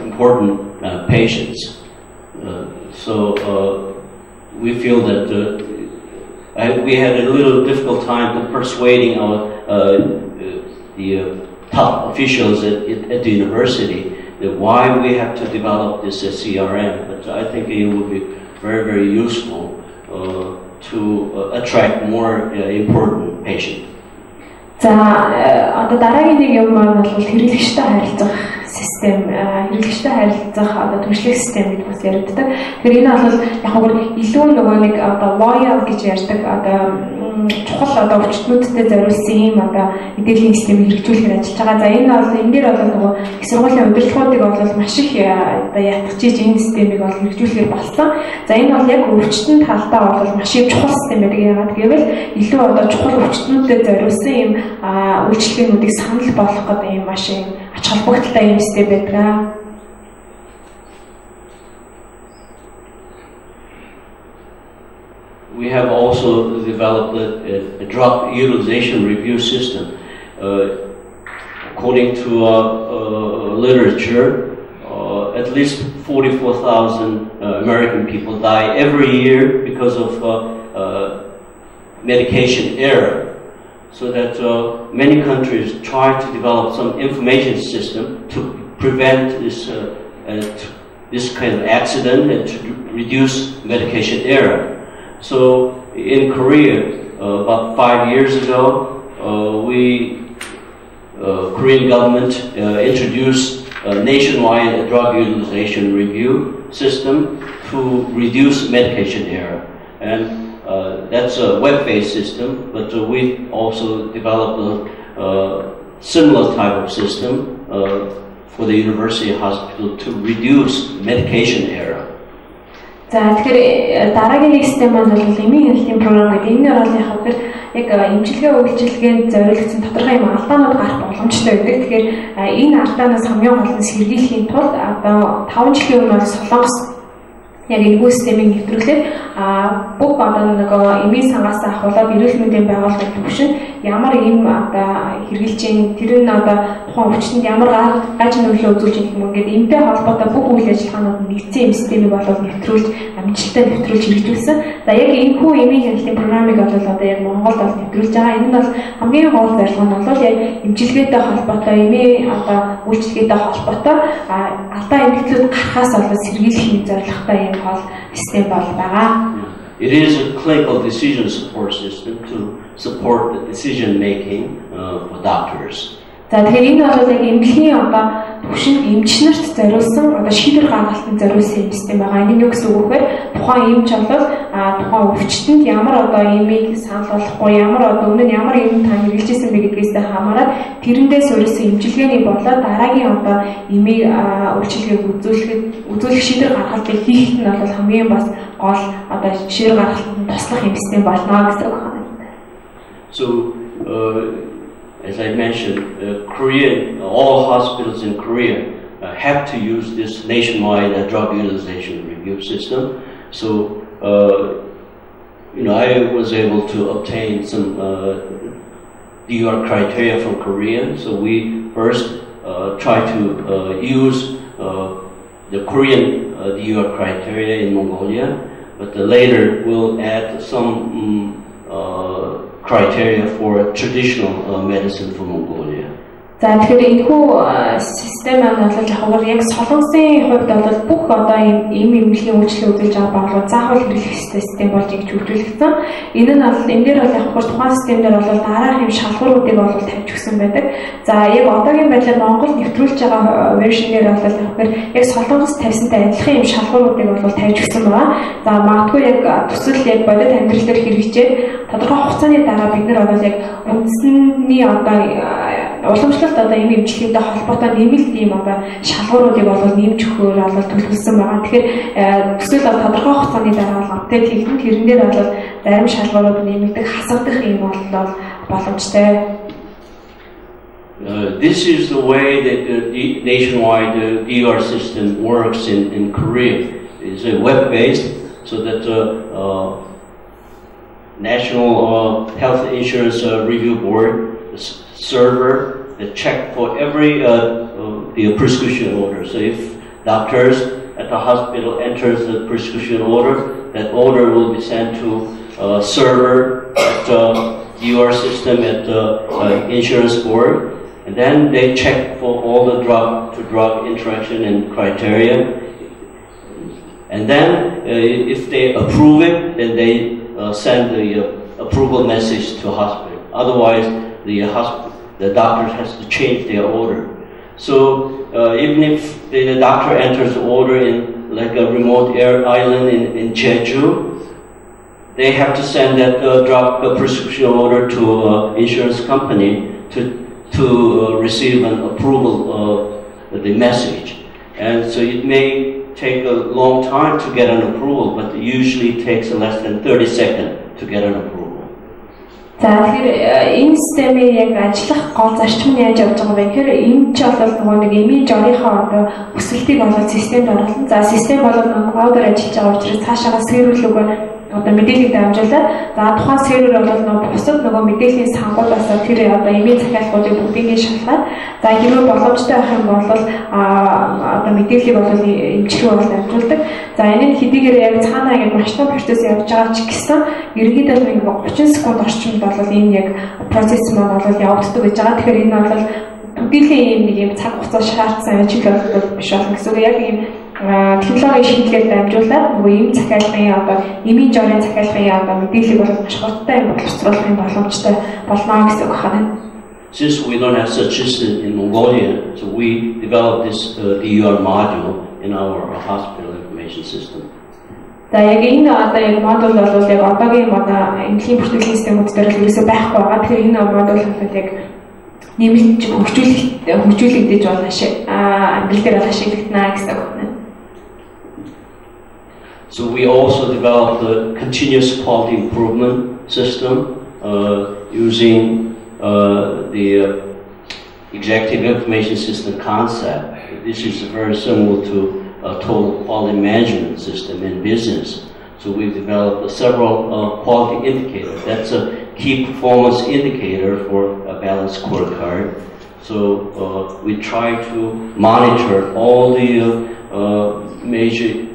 important patients. So we feel that we had a little difficult time to persuading the top officials at the university that why we have to develop this CRM. But I think it would be very, very useful to attract more important patients. За одоо дараагийн нэг юм маань бол хэрэглэгчтэй харилцах систем, хэрэглэгчтэй харилцах одоо түншлэх систем гэж бас яригддаг. Тэгэхээр энэ бол яг гоо илүү нөгөө нэг одоо loyal гэж ярьдаг одоо чухал одоо өвчтнүүдтэй зориулсан ийм одоо мэдээллийн системийг хэрэгжүүлэхээр ажиллаж байгаа. За энэ бол энэ дээр бол нөгөө их сургуулийн удирдлагуудыг бол маш их одоо ятгахжиж энэ системийг бол хэрэгжүүлэхээр болсон. За энэ бол яг өвчтөн талдаа бол маш их чухал систем байдаг. Яагаад гэвэл илүү одоо чухал өвчтнүүдэд зориулсан ийм үйлчлэгээнүүдийг санал болгох гэдэг ийм маш их ач холбогдолтой ийм систем байдаг. We have also developed a drug utilization review system. According to literature, at least 44,000 American people die every year because of medication error. So that many countries try to develop some information system to prevent this kind of accident and to reduce medication error. So in Korea, about 5 years ago, Korean government introduced a nationwide drug utilization review system to reduce medication error. And that's a web-based system, but we also developed a similar type of system for the university hospital to reduce medication error. За тэгэхээр дараагийн нэг систем маань бол эмийн хэлтийн програм гэдэг. Энэ бол яг эмчилгээ үйлчилгээнд зориулагдсан тодорхой юм алдаанууд гарах боломжтой байдаг. Тэгэхээр энэ алдаанаас хамгийн гол нь сэргийлэхийн тулд одоо 5 жилийн өмнө Солонгос яг энэхүү системийг нэвтрүүлээд бүх одоо нөгөө эмийн сангаас ахуулаад эрүүл мэндийн байгууллагын төвшин ямар ийм одоо хэрэгжилж тэр нь одоо тухайн өвчтөнд ямар гаж нөлөө үзүүлж байгаа юм ингээд энэтэй холбоотой бүх үйл ажиллагаанууд нэгдсэн эм системийг болоод нэвтрүүлж амжилттай нэвтрүүлж хэрэгжүүлсэн. За яг энэхүү эмийн хяналтын програмыг бол одоо яг Монголд бол нэвтрүүлж байгаа. Энэ нь бол хамгийн гол зорилго нь бол яг эмчилгээтэй холбоотой эмийн одоо үйлчилгээтэй холбоотой алдаа эмгэгдлүүд гарахаас болоод сэргийлэх зорилготой юм бол систем бол байгаа. It is a clinical decision support system to support the decision making for doctors. За тэгэхээр энэ бол яг эмнэлгийн одоо төвшөнд эмчнэрт зориулсан одоо шийдвэр гаргалтанд зориулсан систем байгаа. Энэ нь юу гэсэн үг вэ? Тухайн эмч бол тухайн өвчтөнд ямар одоо эмийг санал болгохгүй, ямар одоо өмнө нь ямар эм та хэрэгжижсэн бэ гэдгээс хамаарат тэрэндээ суурилсан эмчилгээний болоод дараагийн одоо эмийг үйлчилгээг үзүүлэх шийдвэр гаргалтыг хийхэд нь бол хамгийн бас гол одоо шийдвэр гаргалтанд туслах юм систем болно гэсэн үг байна. So as I mentioned, all hospitals in Korea have to use this nationwide drug utilization review system. So, I was able to obtain some DUR criteria from Korea. So we first try to use the Korean DUR criteria in Mongolia, but later we'll add some criteria for traditional medicine for Mongolia. За тэгэхээр энэхүү систем маань бол яг солонгосын хувьд бол бүх одоо эм эмнэлгийн үйлчлэл үзүүлж байгаа байгууллагууд заахал хэрэглэх систем болж ингэж хөгжүүлэгдсэн. Энэ нь бол энэ дээр бол яг тухайн системээр бол дараах юм шалгууруудыг бол тавьж өгсөн байдаг. За яг одоогийн байдлаар Монгол нэвтрүүлж байгаа вершнээр бол яг солонгос тавьсантай адилхан юм шалгууруудыг бол тавьж өгсөн байна. За магадгүй яг төсөл яг бодит амьдрал дээр хэрэгжээд тодорхой хугацааны дараа бид нар бол яг үндэсний одоо уламжлалт одоо эм эмчилгээтэй холбоотой нэмэлт ийм одоо шалгууруудыг бол нэмж өгөхөөр бол төлөвлөсөн байгаа. Тэгэхээр төсөл тодорхой хугацааны дараа бол апдейт хийгдэн тэрэн дээр бол зарим шалгуурууд нэмэгдэх хасагдах юм бол боломжтой. This is the way that the nationwide DUR system works in Korea. It's web-based, so that National Health Insurance Review Board server that check for every the prescription order. So if doctors at the hospital enters the prescription order, that order will be sent to a server at the DUR system at the insurance board, and then they check for all the drug-to-drug interaction and criteria. And then if they approve it, then they send the approval message to hospital. Otherwise, the doctor has to change their order. So even if the doctor enters the order in like a remote island in Jeju, they have to send that drug prescription order to insurance company to receive an approval of the message. And so it may take a long time to get an approval, but it usually takes less than 30 seconds to get an approval. За тэгэхээр энэ системийг яг ажиллах гол зарчим нь яаж явж байгаа вэ гэхээр энэ ч бол нөгөө нэг эмийн жорийнхоо одоо өсөлтийг болоод системд оруулсан. За систем болоод клаудаар ажиллаж байгаа учраас цаашаа серверлүүгээр одоо мэдээллийг дамжуулаад за тухайн сервер бол нөгөө бусад нөгөө мэдээллийн сангуудаас тэр одоо эмийн захиалгуудыг бүгдийг шалгаад за хэрвээ боломжтой байх юм бол одоо мэдээллийг бол эмчрүү бол дамжуулдаг. За энэ нь хэдийгээр яг цаанаа яг маш том процесс явж байгаа ч гэсэн ерөнхийдөө нэг 30 секунд орчимд бол энэ яг процесс маань бол явагддаг гэж байгаа. Тэгэхээр энэ бол төдийлөн нэг юм цаг хугацаа шаардсан ажил бол биш болно гэсэн үг. Яг ийм технологийн шинжилгээнд дамжуулаад нөгөө эм захиалгын одоо эмийн жорын захиалгын одоо мэдээллийг бол маш хурдтай боловсруулах юм боломжтой болно гэсэн үг байна. Since we don't have such system in Mongolia, so we developed this DUR module in our hospital information system. За яг энэ одоо яг модуль бол яг одоогийн одоо эмнэлгийн бүртгэлийн системүүд дээр л ерөөсөй байхгүй байгаа. Тэгэхээр энэ модуль бол яг нэмэлт хөгжүүлэгдэж болно шиг амьдрал дээр бол ашиглагдана гэсэн үг байна. So we also developed a continuous quality improvement system using the executive information system concept. This is very similar to total quality management system in business. So we've developed several quality indicators. That's a key performance indicator for a balanced scorecard. So we try to monitor all the major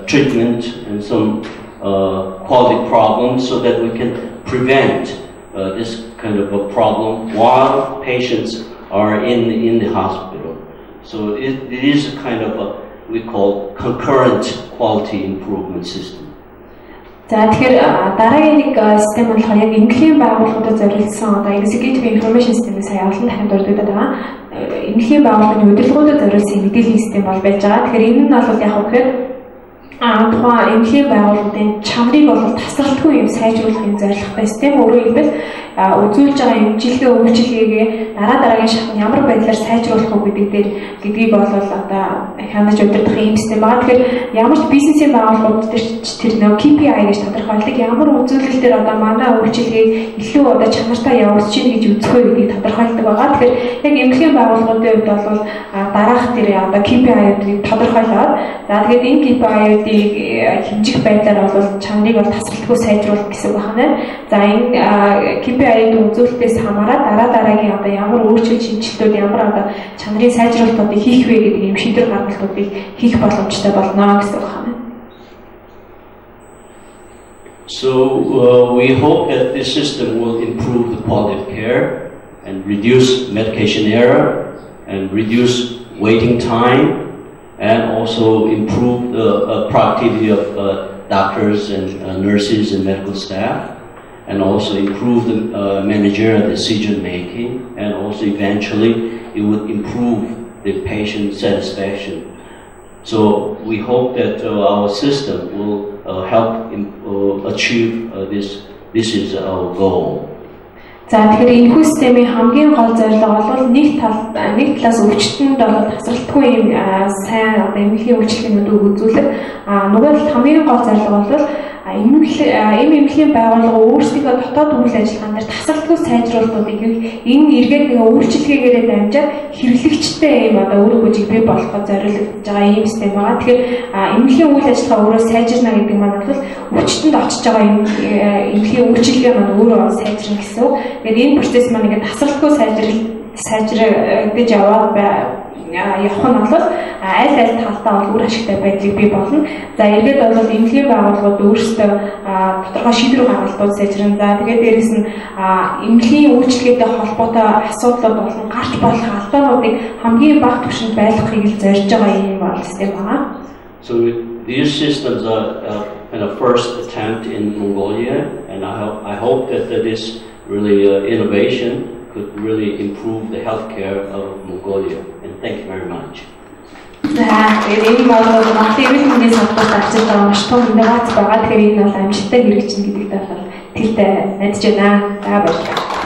treatment and some quality problems so that we can prevent this kind of a problem while patients are in the hospital. So it is a kind of a, we call concurrent quality improvement system. За тэгэхээр дараагийн нэг систем бол яг эмнэлгийн байгууллагуудад зориулсан одоо executive information system сая олон дахин дурддаг байгаа. Эмнэлгийн байгууллагын удирдлагуудад зориулсан мэдээллийн систем бол байж байгаа. Тэгэхээр энэ нь бол яг үхээр тухайн эмнэлгийн байгууллагуудын чанарыг бол тасралтгүй юм сайжруулахын зорилготой систем. Өөрөөр хэлбэл үзүүлж байгаа эмчилгээ үйлчилгээгээ дараагийн шатнд ямар байдлаар сайжруулах уу гэдгийг бол одоо хянаж удирдах юм систем байгаа. Тэгэхээр ямар ч бизнесийн байгууллагууд тэр нөө KPI гэж тодорхойлдог ямар үзүүлэлт дээр одоо манай үйлчилгээг илүү одоо чанартай явуулж чинь гэж үзэх үү гэдгийг тодорхойлдог байгаа. Тэгэхээр яг эмнэлгийн байгууллагуудын хувьд бол дараах тэр одоо KPI-уудыг тодорхойлоод за тэгээд энэ KPI-уудыг хэмжих байдлаар бол чанарыг бол тасралтгүй сайжруулах гэсэн үг байна. За энэ KPI-ийн үзүүлэлтээс хамаарат дараагийн одоо ямар өөрчлөлт шинэчлэлтүүд ямар одоо чанарын сайжруулалтуудыг хийх вэ гэдэг юм шийдвэр гаргалтуудыг хийх боломжтой болно гэсэн үг байна. So we hope that this system will improve the quality of care and reduce medication error and reduce waiting time and also improve the productivity of doctors and nurses and medical staff, and also improve the managerial decision making, and also eventually it would improve the patient satisfaction. So we hope that our system will help achieve this. This is our goal. За тэгэхээр энэ хүү системийн хамгийн гол зорилго бол нэг талаас өвчтөнд бол тасралтгүй юм сайн одоо эмнэлгийн үйлчилгээнүүдийг үзүүлэх. Нөгөө талд хамгийн гол зорилго бол эмнэлгийн байгууллага өөрсдийнхөө дотоод үйл ажиллагаан дээр тасралтгүй сайжруулалтуудыг энэ эргээд нэг үйлчилгээгээрээ дамжаад хэрэглэгчтэй юм одоо үр хөвжийг бий болгоход зориулагдж байгаа ийм систем байгаа. Тэгэхээр эмнэлгийн үйл ажиллагаа өөрөө сайжирна гэдэг маань бол өвчтөнд очиж байгаа эмнэлгийн үйлчилгээ маань өөрөө сайжирна гэсэн үг. Тэгэхээр энэ процесс маань ингээд тасралтгүй сайжрагдаж явах нь бол аль талдаа бол үр ашигтай байдлыг бий болно. За эргээд бол эмнэлгийн байгууллагууд өөрсдөө тодорхой шийдвэр гаргалтууд сайжрна. За тэгээд дээрэс нь эмнэлгийн үйлчилгээтэй холбоотой асуудлууд болон гарч болох алдаануудыг хамгийн бага түвшинд байлгахыг л зорж байгаа юм бол систем байна. So these systems are kind of first attempt in Mongolia, and I hope that this really innovation could really improve the healthcare of Mongolia. And thank you very much. Тэгээд энэ бол Монголын ирээдүйн салбарт ажиллаж байгаа маш том инновац байгаа. Тэгэхээр энэ бол амжилттай хэрэгжинэ гэдэгт бол тэртэй найдаж байна. За баярлалаа.